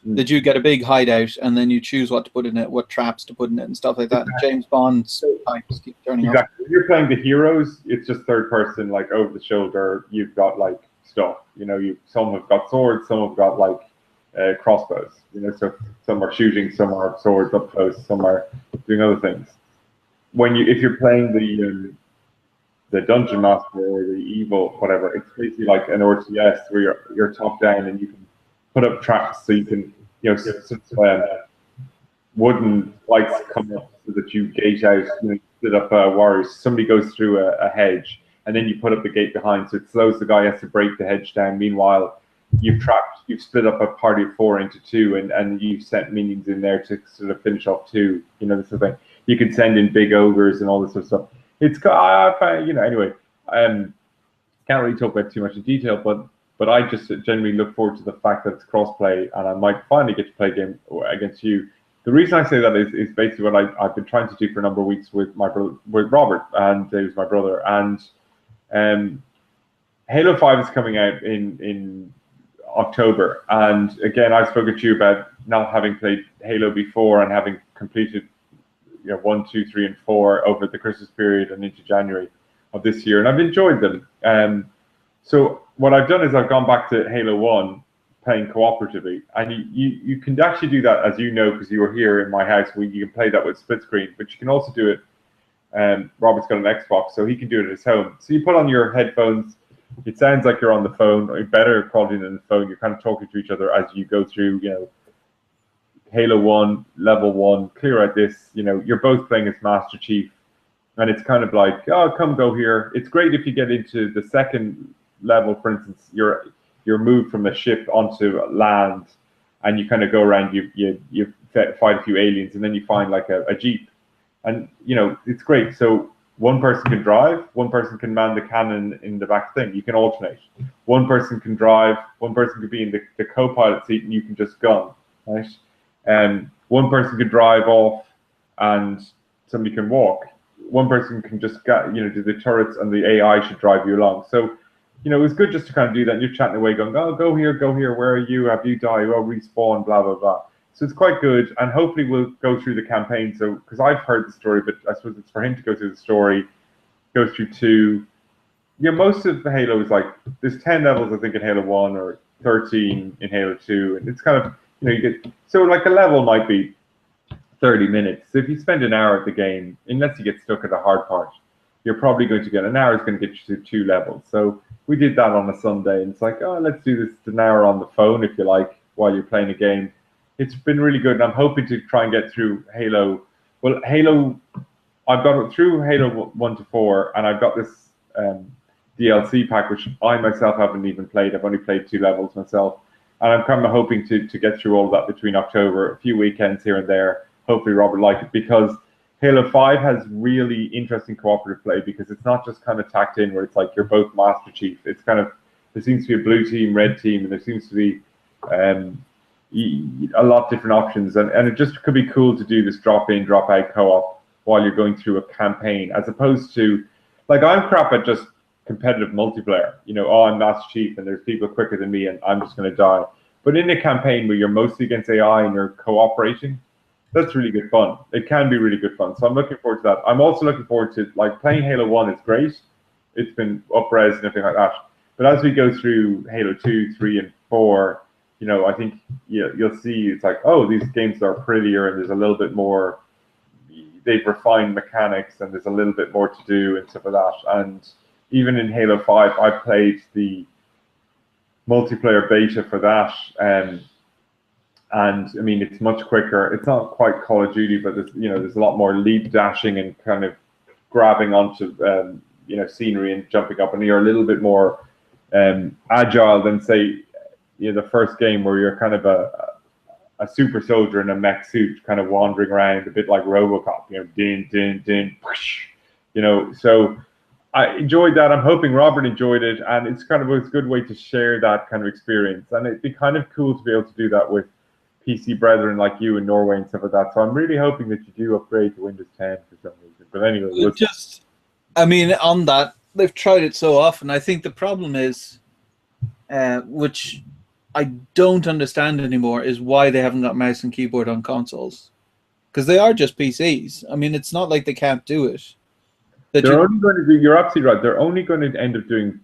S2: That you get a big hideout and then you choose what to put in it, what traps to put in it, and stuff like that. Exactly. James Bond's types keep turning up.
S1: If you're playing the heroes, it's just third person, like over the shoulder. You've got like stuff. Some have got swords, some have got like crossbows. So some are shooting, some are swords up close, some are doing other things. If you're playing the dungeon master or the evil whatever, it's basically like an RTS where you're top down and you can put up traps, so you can wooden lights come up so that you gate out, split up warriors. Somebody goes through a hedge and then you put up the gate behind, so it slows the guy, has to break the hedge down. Meanwhile, you've split up a party of 4 into 2, and you've sent minions in there to sort of finish off 2. This sort of thing. You can send in big ogres and all this sort of stuff. It's anyway. Can't really talk about too much in detail, but I just genuinely look forward to the fact that it's crossplay, and I might finally get to play a game against you. The reason I say that is basically what I've been trying to do for a number of weeks with my brother, with Robert, and who's my brother, and Halo 5 is coming out in October, and again, I've spoken to you about not having played Halo before and having completed 1, 2, 3, and 4 over the Christmas period and into January of this year, and I've enjoyed them. So what I've done is I've gone back to Halo 1, playing cooperatively, and you can actually do that, as you know, because you were here in my house. You can play that with split screen, but you can also do it. Robert's got an Xbox, so he can do it at his home. So you put on your headphones. It sounds like you're on the phone, or better quality than the phone. You're kind of talking to each other as you go through, Halo 1, level 1, clear out this. You're both playing as Master Chief, and it's kind of like, oh, come go here. It's great if you get into the second level, for instance, you're moved from a ship onto land, and you kind of go around. You fight a few aliens, and then you find like a jeep, and it's great. So one person can drive, one person can man the cannon in the back thing. You can alternate. One person can drive, one person could be in the co-pilot seat, and you can just gun, right? One person can drive off, and somebody can walk. One person can just do the turrets, and the AI should drive you along. So it was good just to kind of do that. And you're chatting away, going, "Oh, go here, where are you? Have you died? Oh, respawn, blah blah blah." So it's quite good, and hopefully we'll go through the campaign. So because I've heard the story, but I suppose it's for him to go through the story, go through 2. Most of the Halo is like there's 10 levels, I think, in Halo 1 or 13 in Halo 2, and it's kind of you get so like a level might be 30 minutes. So if you spend an hour at the game, unless you get stuck at the hard part, you're probably going to get an hour is going to get you to 2 levels. So we did that on a Sunday, and it's like, oh, let's do this an hour on the phone if you like while you're playing a game. It's been really good, and I'm hoping to try and get through Halo. Well, I've got it through Halo 1 to 4, and I've got this DLC pack, which I myself haven't even played. I've only played 2 levels myself, and I'm kind of hoping to get through all of that between October, a few weekends here and there. Hopefully Robert liked it, because Halo 5 has really interesting cooperative play, because it's not just kind of tacked in where it's like you're both Master Chief. It's kind of, there seems to be a blue team, red team, and there seems to be a lot of different options, and it just could be cool to do this drop in, drop out co-op while you're going through a campaign, as opposed to, like, I'm crap at just competitive multiplayer. Oh, I'm Master Chief and there's people quicker than me and I'm just going to die. But in a campaign where you're mostly against AI and you're cooperating, that's really good fun. It can be really good fun. So I'm looking forward to that. I'm also looking forward to, like, playing Halo 1 is great. It's been up-res and everything like that. But as we go through Halo 2, 3, and 4, I think you'll see it's like, oh, these games are prettier and there's a little bit more, they've refined mechanics and there's a little bit more to do and stuff like that. And even in Halo 5, I played the multiplayer beta for that. And I mean, it's much quicker. It's not quite Call of Duty, but there's a lot more leap dashing and kind of grabbing onto scenery and jumping up, and you're a little bit more agile than, say, the first game where you're kind of a super soldier in a mech suit, kind of wandering around a bit like RoboCop. Din din din, whoosh, So I enjoyed that. I'm hoping Robert enjoyed it, and it's kind of a good way to share that kind of experience. And it'd be kind of cool to be able to do that with PC brethren like you in Norway and stuff like that. So I'm really hoping that you do upgrade to Windows 10 for some reason. But anyway,
S2: on that, they've tried it so often. I think the problem is, which I don't understand anymore, is why they haven't got mouse and keyboard on consoles. Because they are just PCs. I mean, it's not like they can't do it.
S1: They're only going to do, you're absolutely right, they're only going to end up doing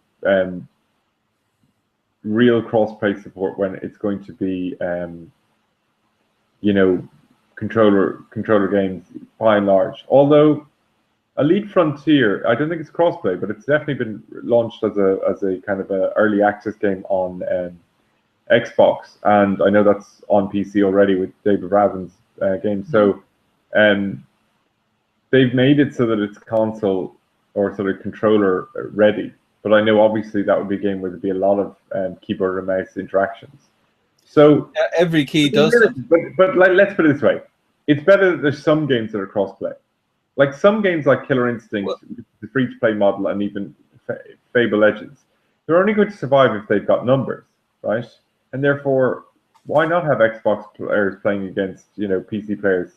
S1: real cross-play support when it's going to be, controller games by and large. Although Elite Frontier, I don't think it's cross-play, but it's definitely been launched as a kind of a early access game on Xbox, and I know that's on PC already with David Raven's game. So they've made it so that it's console or sort of controller ready. But I know obviously that would be a game where there'd be a lot of keyboard and mouse interactions. So
S2: every key does.
S1: But let's put it this way: it's better that there's some games that are cross-play. Like some games like Killer Instinct, the free-to-play model, and even Fable Legends, they're only going to survive if they've got numbers, right? And therefore, why not have Xbox players playing against PC players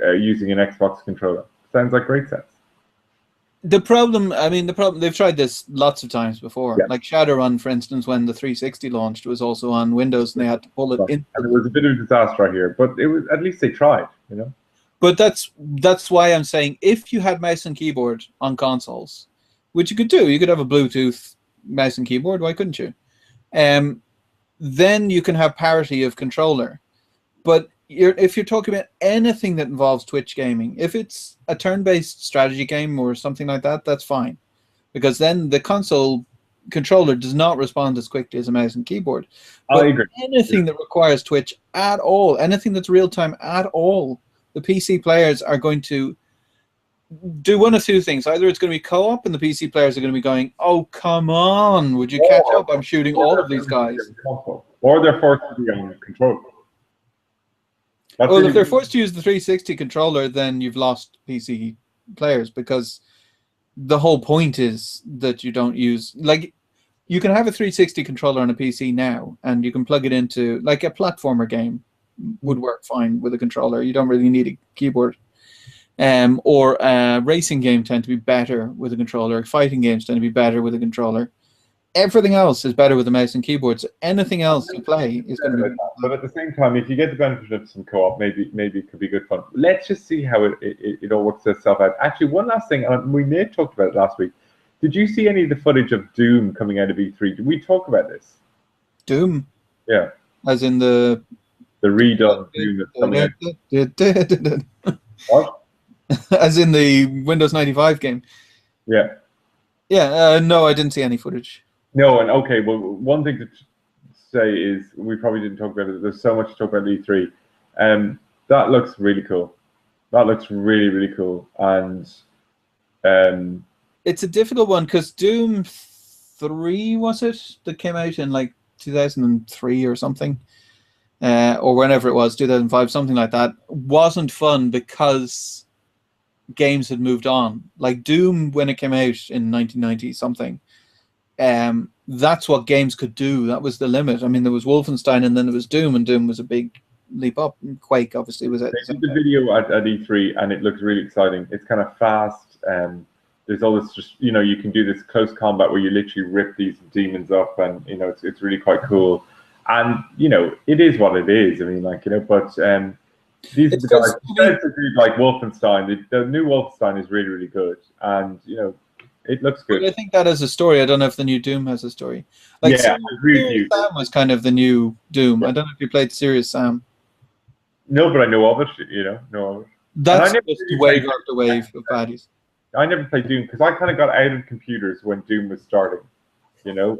S1: using an Xbox controller? Sounds like great sense.
S2: The problem, I mean, they've tried this lots of times before.
S1: Yeah.
S2: Like Shadowrun, for instance, when the 360 launched, was also on Windows, and they had to pull it in.
S1: And it was a bit of a disaster right here, but it was at least they tried, you know.
S2: But that's why I'm saying if you had mouse and keyboard on consoles, which you could do, you could have a Bluetooth mouse and keyboard. Why couldn't you? Then you can have parity of controller. But if you're talking about anything that involves Twitch gaming, if it's a turn-based strategy game or something like that, that's fine, because then the console controller does not respond as quickly as a mouse and keyboard. But
S1: I agree.
S2: anything that requires Twitch at all, anything that's real-time at all, the PC players are going to do one of two things. Either it's going to be co-op, and the PC players are going to be going, "Oh, come on, would you catch up? I'm shooting all of these guys."
S1: Or they're forced to be on control.
S2: Well, if they're forced to use the 360 controller, then you've lost PC players, because the whole point is that you don't use, like, you can have a 360 controller on a PC now, and you can plug it into, like, a platformer game would work fine with a controller. You don't really need a keyboard. Or a racing game tend to be better with a controller. Fighting games tend to be better with a controller. Everything else is better with a mouse and keyboard. So anything else you play is going to be.
S1: But at the same time, if you get the benefit of some co-op, maybe it could be good fun. Let's just see how it all works itself out. Actually, one last thing, and we may have talked about it last week. Did you see any of the footage of Doom coming out of E3? Did we talk about this?
S2: Doom?
S1: Yeah.
S2: As in the
S1: redone Doom that's coming out. What?
S2: As in the Windows 95 game?
S1: Yeah.
S2: Yeah, no, I didn't see any footage.
S1: No, and okay, well, one thing to say is we probably didn't talk about it. There's so much to talk about E3. That looks really cool. That looks really, really cool. And
S2: it's a difficult one, because Doom 3, was it, that came out in like 2003 or something, or whenever it was, 2005, something like that, wasn't fun because games had moved on. Like Doom, when it came out in 1990 something, that's what games could do. That was the limit. I mean, there was Wolfenstein, and then there was Doom, and Doom was a big leap up. And Quake obviously was it.
S1: They did the video at E3, and it looks really exciting. It's kind of fast. There's all this, just, you know, you can do this close combat where you literally rip these demons up, and you know, it's really quite cool. And you know, it is what it is. I mean, like, you know, but these are the guys who do like Wolfenstein. The new Wolfenstein is really, really good, and you know, it looks good.
S2: But I think that has a story. I don't know if the new Doom has a story. Like,
S1: yeah,
S2: Serious Sam was kind of the new Doom. Yeah. I don't know if you played Serious Sam.
S1: No, but I know of it. You know of it.
S2: That's just wave after wave of baddies.
S1: I never played Doom because I kind of got out of computers when Doom was starting. You know,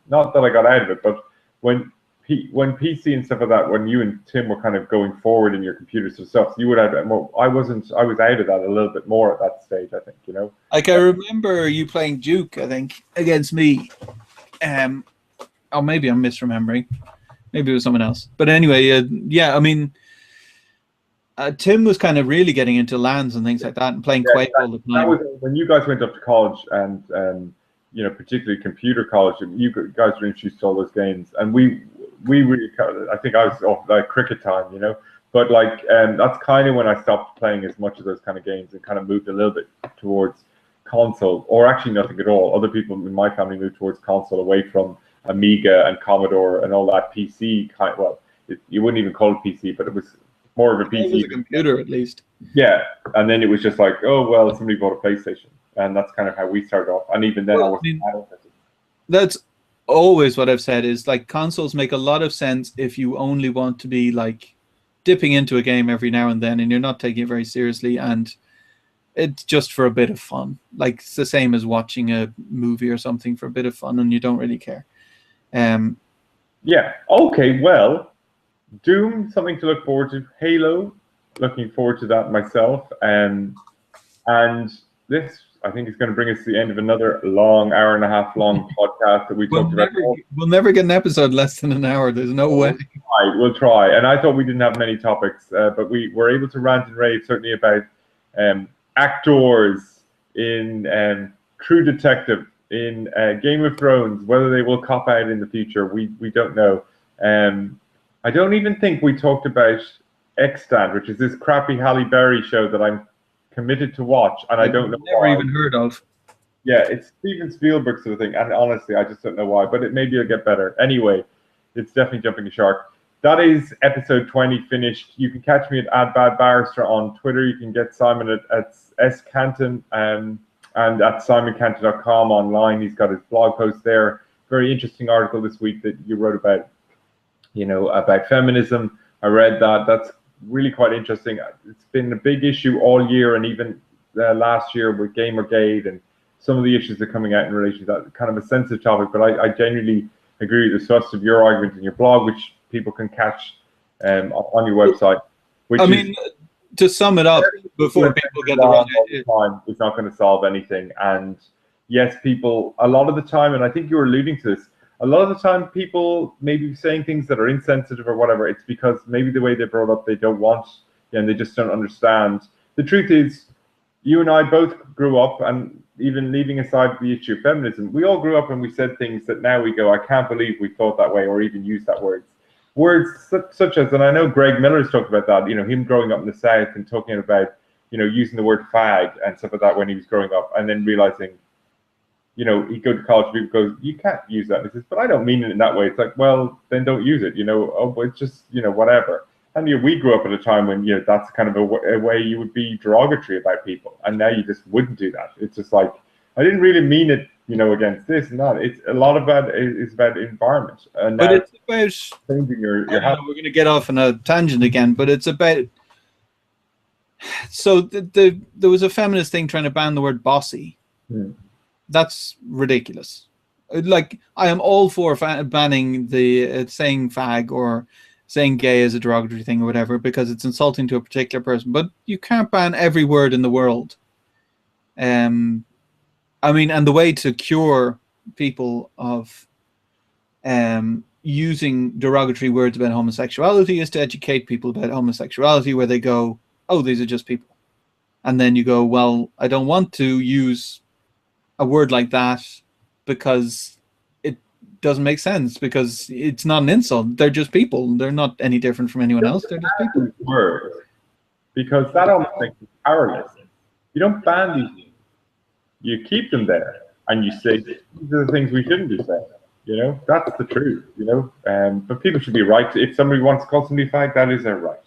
S1: not that I got out of it, but when PC and stuff like that, when you and Tim were kind of going forward in your computers and stuff, you would have more. I was out of that a little bit more at that stage, I think, you know.
S2: Like, I remember you playing Duke, I think, against me. Or maybe I'm misremembering. Maybe it was someone else. But anyway, yeah, I mean, Tim was kind of really getting into LANs and things like that, and playing Quake all the time.
S1: That was when you guys went up to college, and you know, particularly computer college, and you guys were introduced to all those games, and we really, I think I was off like cricket time, you know, but like that's kind of when I stopped playing as much of those kind of games and kind of moved a little bit towards console, or actually nothing at all. Other people in my family moved towards console, away from Amiga and Commodore and all that PC kind. Well, you wouldn't even call it PC, but it was more of a PC.
S2: It was a computer, at least.
S1: Yeah, and then it was just like, oh well, somebody bought a PlayStation, and that's kind of how we started off. And even then, I wasn't.
S2: That's always what I've said, is like consoles make a lot of sense if you only want to be like dipping into a game every now and then, and you're not taking it very seriously, and it's just for a bit of fun. Like, it's the same as watching a movie or something for a bit of fun, and you don't really care.
S1: Yeah. Okay. Well, Doom, something to look forward to. Halo, looking forward to that myself. And this, I think, is going to bring us to the end of another long, hour-and-a-half-long podcast that we talked about.
S2: We'll never get an episode less than an hour. There's no way.
S1: We'll try. And I thought we didn't have many topics, but we were able to rant and rave certainly about actors in True Detective, in Game of Thrones. Whether they will cop out in the future, we don't know. I don't even think we talked about Extant, which is this crappy Halle Berry show that I'm committed to watch, and I don't know
S2: never
S1: why.
S2: even heard of.
S1: Yeah, it's Steven Spielberg sort of thing, and honestly, I just don't know why. But maybe it'll get better. Anyway, it's definitely jumping the shark. That is episode 20 finished. You can catch me at @badbarrister on Twitter. You can get Simon at scanton and at simoncanton.com online. He's got his blog post there. Very interesting article this week that you wrote about, about feminism. I read that. That's really quite interesting. It's been a big issue all year, and even last year with Gamergate, and some of the issues that are coming out in relation to that, kind of a sensitive topic. But I genuinely agree with the thrust of your argument in your blog, which people can catch on your website.
S2: To sum it up, before people get the wrong idea,
S1: it's not going to solve anything. And yes, people, a lot of the time, and I think you were alluding to this, a lot of the time people may be saying things that are insensitive or whatever. It's because maybe the way they're brought up, they don't want, and they just don't understand. The truth is, you and I both grew up, and even leaving aside the issue of feminism, we all grew up and we said things that now we go, I can't believe we thought that way or even used that word. Words such as, and I know Greg Miller's talked about that, him growing up in the South and talking about, using the word fag and stuff like that when he was growing up, and then realizing, he'd go to college, people go, you can't use that. And he says, but I don't mean it in that way. It's like, well, then don't use it, but it's just, whatever. And we grew up at a time when, that's kind of a way you would be derogatory about people. And now you just wouldn't do that. It's just like, I didn't really mean it, against this and that. It's a lot of that is about environment. And
S2: but it's about
S1: changing your habits.
S2: We're going to get off on a tangent again, but it's about. So there was a feminist thing trying to ban the word bossy. That's ridiculous. Like, I am all for banning the saying fag or saying gay as a derogatory thing or whatever, because it's insulting to a particular person. But you can't ban every word in the world. And the way to cure people of using derogatory words about homosexuality is to educate people about homosexuality, where they go, oh, these are just people. And then you go, well, I don't want to use a word like that because it doesn't make sense, because it's not an insult. They're just people. They're not any different from anyone else. They're just people.
S1: Word, because that almost makes you powerless. You don't ban these things. You keep them there, and you say, these are the things we shouldn't be saying. That's the truth, but people should be right. If somebody wants to call somebody fag, that is their right.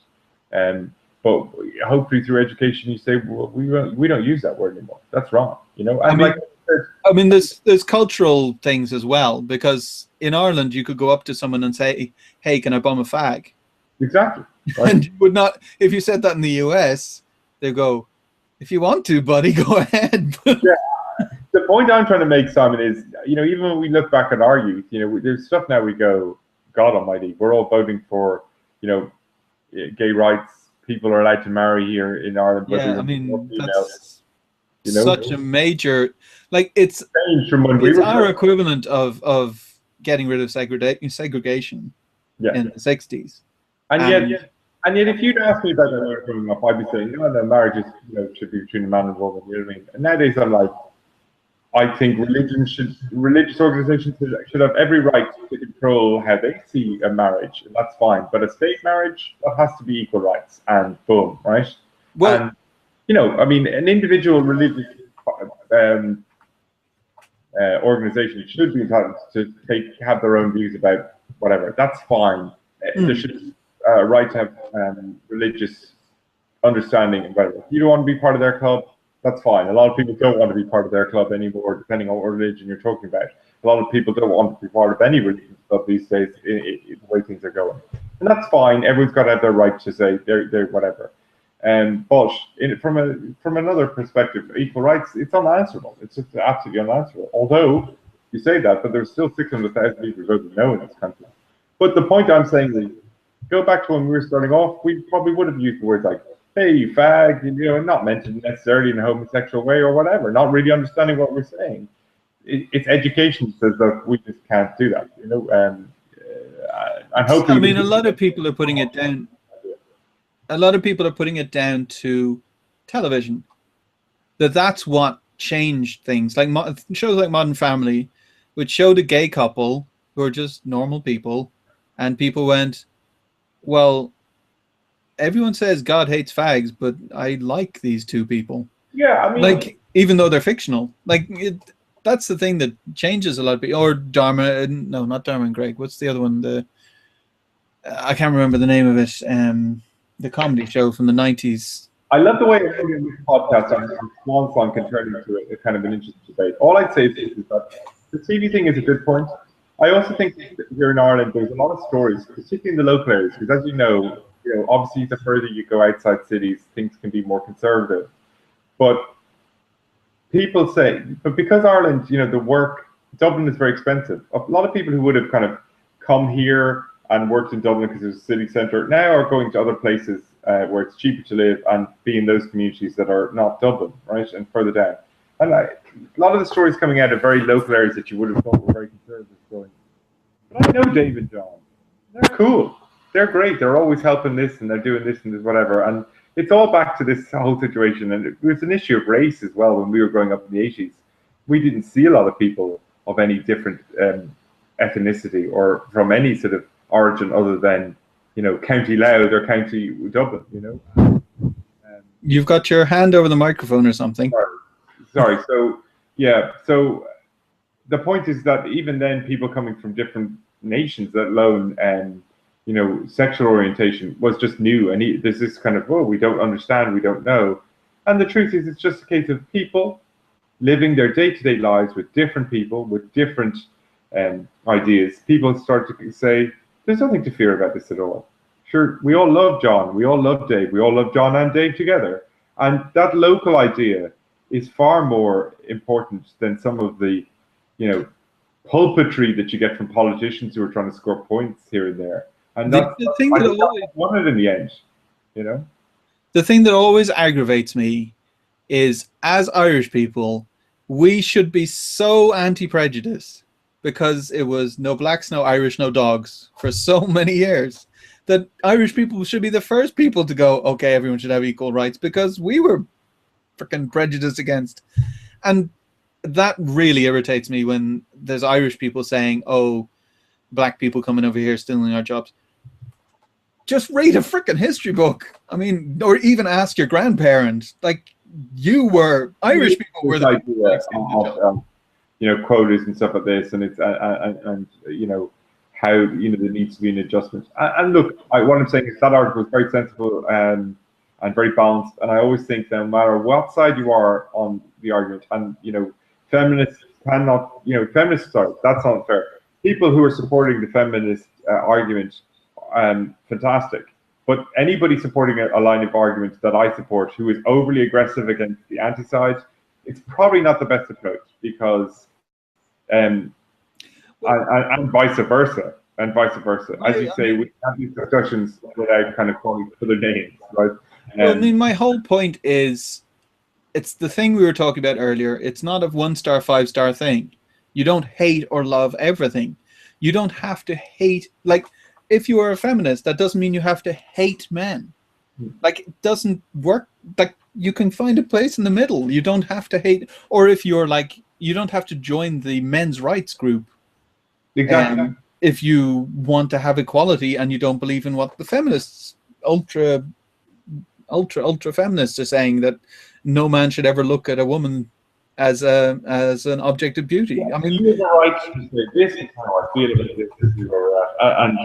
S1: But hopefully through education, you say, well, we don't use that word anymore. That's wrong, And
S2: there's cultural things as well, because in Ireland, you could go up to someone and say, hey, can I bum a fag?
S1: Exactly. Right.
S2: And you would not, if you said that in the US, they go, if you want to, buddy, go ahead.
S1: Yeah. The point I'm trying to make, Simon, is, even when we look back at our youth, there's stuff now we go, God almighty, we're all voting for, gay rights. People are allowed to marry here in Ireland.
S2: Yeah, that's such a major, like, it's
S1: from when
S2: it's our equivalent of getting rid of segregation in the 60s.
S1: And yet, if you'd asked me about that when I was growing up, I'd be saying, no, marriage is, should be between a man and a woman. You know what I mean? And nowadays, I'm like, I think religious organizations should have every right to control how they see a marriage, and that's fine. But a state marriage, that has to be equal rights, and boom, right?
S2: Well,
S1: and, an individual religious organization should be entitled to have their own views about whatever. That's fine. There should be a right to have religious understanding and whatever. If you don't want to be part of their club, that's fine. A lot of people don't want to be part of their club anymore, depending on what religion you're talking about. A lot of people don't want to be part of any religion club these days, the way things are going. And that's fine. Everyone's got to have their right to say they're whatever. But from another perspective, equal rights, it's unanswerable. It's just absolutely unanswerable. Although you say that, but there's still 600,000 people who voted no in this country. But the point I'm saying is, go back to when we were starting off, we probably would have used the words like, hey, you fag, and not meant it necessarily in a homosexual way or whatever, not really understanding what we're saying. It's education says that we just can't do that, and hopefully.
S2: A lot of people are putting it down. A lot of people are putting it down to television. That's what changed things. Like shows like Modern Family, which showed a gay couple who are just normal people, and people went, well, everyone says God hates fags, but I like these two people.
S1: Yeah, I mean,
S2: like, even though they're fictional, like that's the thing that changes a lot. Or Dharma, no, not Dharma and Greg. What's the other one? I can't remember the name of it. The comedy show from the 90s.
S1: I love the way everybody in this podcast on Swan Song can turn into a kind of an interesting debate. All I'd say is that the TV thing is a good point. I also think that here in Ireland, there's a lot of stories, particularly in the local areas, because as you know, obviously the further you go outside cities, things can be more conservative. But people say, but because Ireland, Dublin is very expensive. A lot of people who would have kind of come here and worked in Dublin because it's a city centre now are going to other places where it's cheaper to live and be in those communities that are not Dublin, right, and further down. And a lot of the stories coming out of very local areas that you would have thought were very conservative going. But I know Dave and John. They're cool. They're great. They're always helping this and they're doing this and this, whatever. And it's all back to this whole situation. And it was an issue of race as well when we were growing up in the 80s. We didn't see a lot of people of any different ethnicity or from any sort of origin other than, County Louth or County Dublin,
S2: You've got your hand over the microphone or something.
S1: Sorry. So, yeah. So the point is that even then, people coming from different nations, let alone, sexual orientation was just new. And there's this kind of, we don't understand, we don't know. And the truth is, it's just a case of people living their day-to-day lives with different people, with different ideas. People start to say, there's nothing to fear about this at all. Sure, we all love John, we all love Dave, we all love John and Dave together. And that local idea is far more important than some of the, pulpitry that you get from politicians who are trying to score points here and there. And that's
S2: the thing that always
S1: won it in the end,
S2: The thing that always aggravates me is, as Irish people, we should be so anti-prejudice because it was no blacks, no Irish, no dogs for so many years, that Irish people should be the first people to go, okay, everyone should have equal rights, because we were freaking prejudiced against. And that really irritates me when there's Irish people saying, oh, black people coming over here stealing our jobs. Just read a freaking history book. I mean, or even ask your grandparents. Like, Irish people were the
S1: idea of, quotas and stuff like this, and it's and how there needs to be an adjustment. And look, what I'm saying is that article is very sensible and very balanced. And I always think that no matter what side you are on the argument, and feminists cannot, sorry, that's not fair. People who are supporting the feminist argument, fantastic. But anybody supporting a line of argument that I support who is overly aggressive against the anti-side, it's probably not the best approach, because and vice versa. As you say, we have these discussions without kind of calling for their names, right?
S2: Well, I mean, my whole point is, it's the thing we were talking about earlier. It's not a 1-star, 5-star thing. You don't hate or love everything. You don't have to hate, like, if you are a feminist, that doesn't mean you have to hate men. Like, it doesn't work. Like, you can find a place in the middle. You don't have to hate, or if you're like, you don't have to join the men's rights group.
S1: Exactly.
S2: If you want to have equality and you don't believe in what the feminists, ultra feminists are saying, that no man should ever look at a woman as an object of beauty. I mean,
S1: you have a right to say, this is how I feel about this, and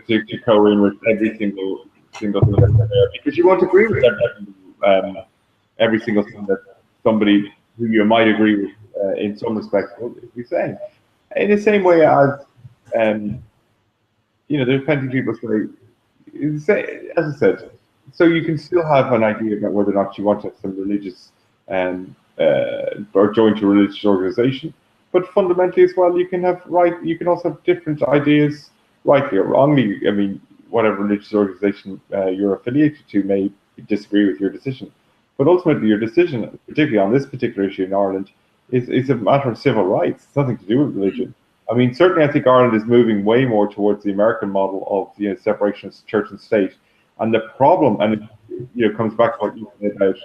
S1: to go in with every single thing that's there, because you won't agree with every single thing that somebody who you might agree with in some respects will be saying. In the same way as there's plenty of people say, as I said, so you can still have an idea about whether or not you want to have some religious or join to a religious organization, but fundamentally as well, you can also have different ideas, rightly or wrongly. I mean, whatever religious organization you're affiliated to may disagree with your decision, but ultimately your decision, particularly on this particular issue in Ireland, is a matter of civil rights. It's nothing to do with religion. I mean, certainly I think Ireland is moving way more towards the American model of separation of church and state. And the problem, and it comes back to what you said about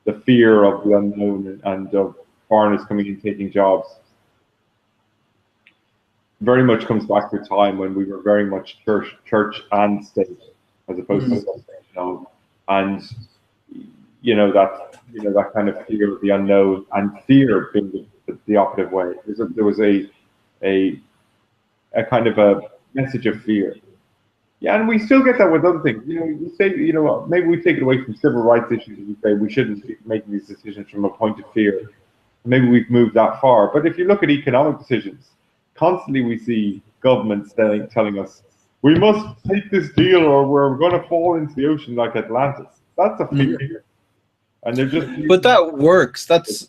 S1: the fear of the unknown and of foreigners coming in taking jobs, very much comes back to a time when we were very much church and state, as opposed to state. unknown, and that kind of fear of the unknown, and fear being the operative way. There was a kind of a message of fear. Yeah, and we still get that with other things. You say, maybe we take it away from civil rights issues and we say we shouldn't be making these decisions from a point of fear. Maybe we've moved that far. But if you look at economic decisions, constantly we see governments telling us, we must take this deal or we're going to fall into the ocean like Atlantis. That's a fear. And they're just.
S2: But that works. That's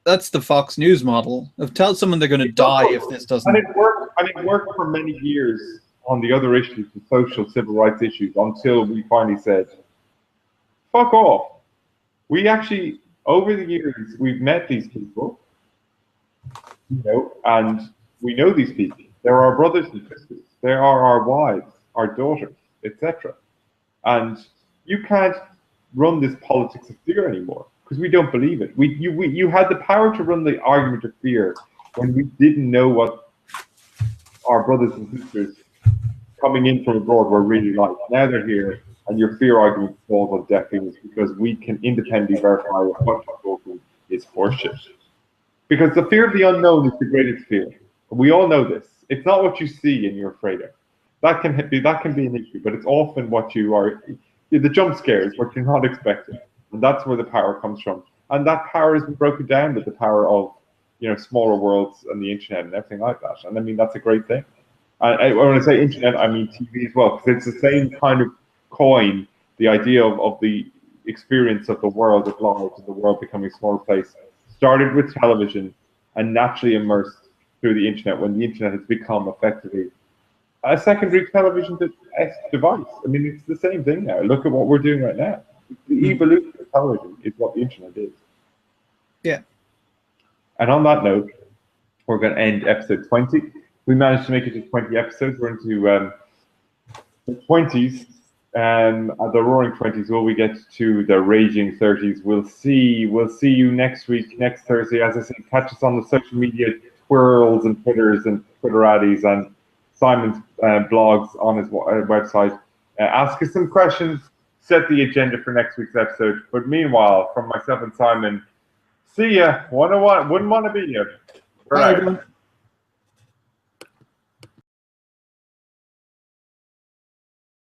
S2: the Fox News model of tell someone they're going to die if this doesn't.
S1: And it worked for many years on the other issues, the social civil rights issues, until we finally said, fuck off. We actually, over the years, we've met these people, and we know these people. They're our brothers and sisters. They are our wives, our daughters, etc. And you can't run this politics of fear anymore because we don't believe it. You had the power to run the argument of fear when we didn't know what our brothers and sisters coming in from abroad were really like. Now they're here, and your fear argument falls on deaf ears because we can independently verify what you're talking is horseshit. Because the fear of the unknown is the greatest fear. We all know this. It's not what you see and you're afraid of. That can be an issue, but it's often what you are. The jump scares, what you're not expecting, and that's where the power comes from. And that power has been broken down with the power of smaller worlds and the internet and everything like that. And I mean that's a great thing. When I say internet, I mean TV as well, because it's the same kind of coin. The idea of the experience of the world at large, and the world becoming a smaller place, started with television and naturally immersed through the internet when the internet has become effectively a secondary television device. I mean, it's the same thing now. Look at what we're doing right now. The evolution of television is what the internet is.
S2: Yeah.
S1: And on that note, we're going to end episode 20. We managed to make it to 20 episodes. We're into the 20s, the roaring 20s. Will we get to the raging 30s? We'll see. We'll see you next week, next Thursday. As I said, catch us on the social media twirls and Twitters and Twitteraddies and Simon's blogs on his website. Ask us some questions. Set the agenda for next week's episode. But meanwhile, from myself and Simon, see ya. Wouldn't want to be here.
S2: Bye, everyone.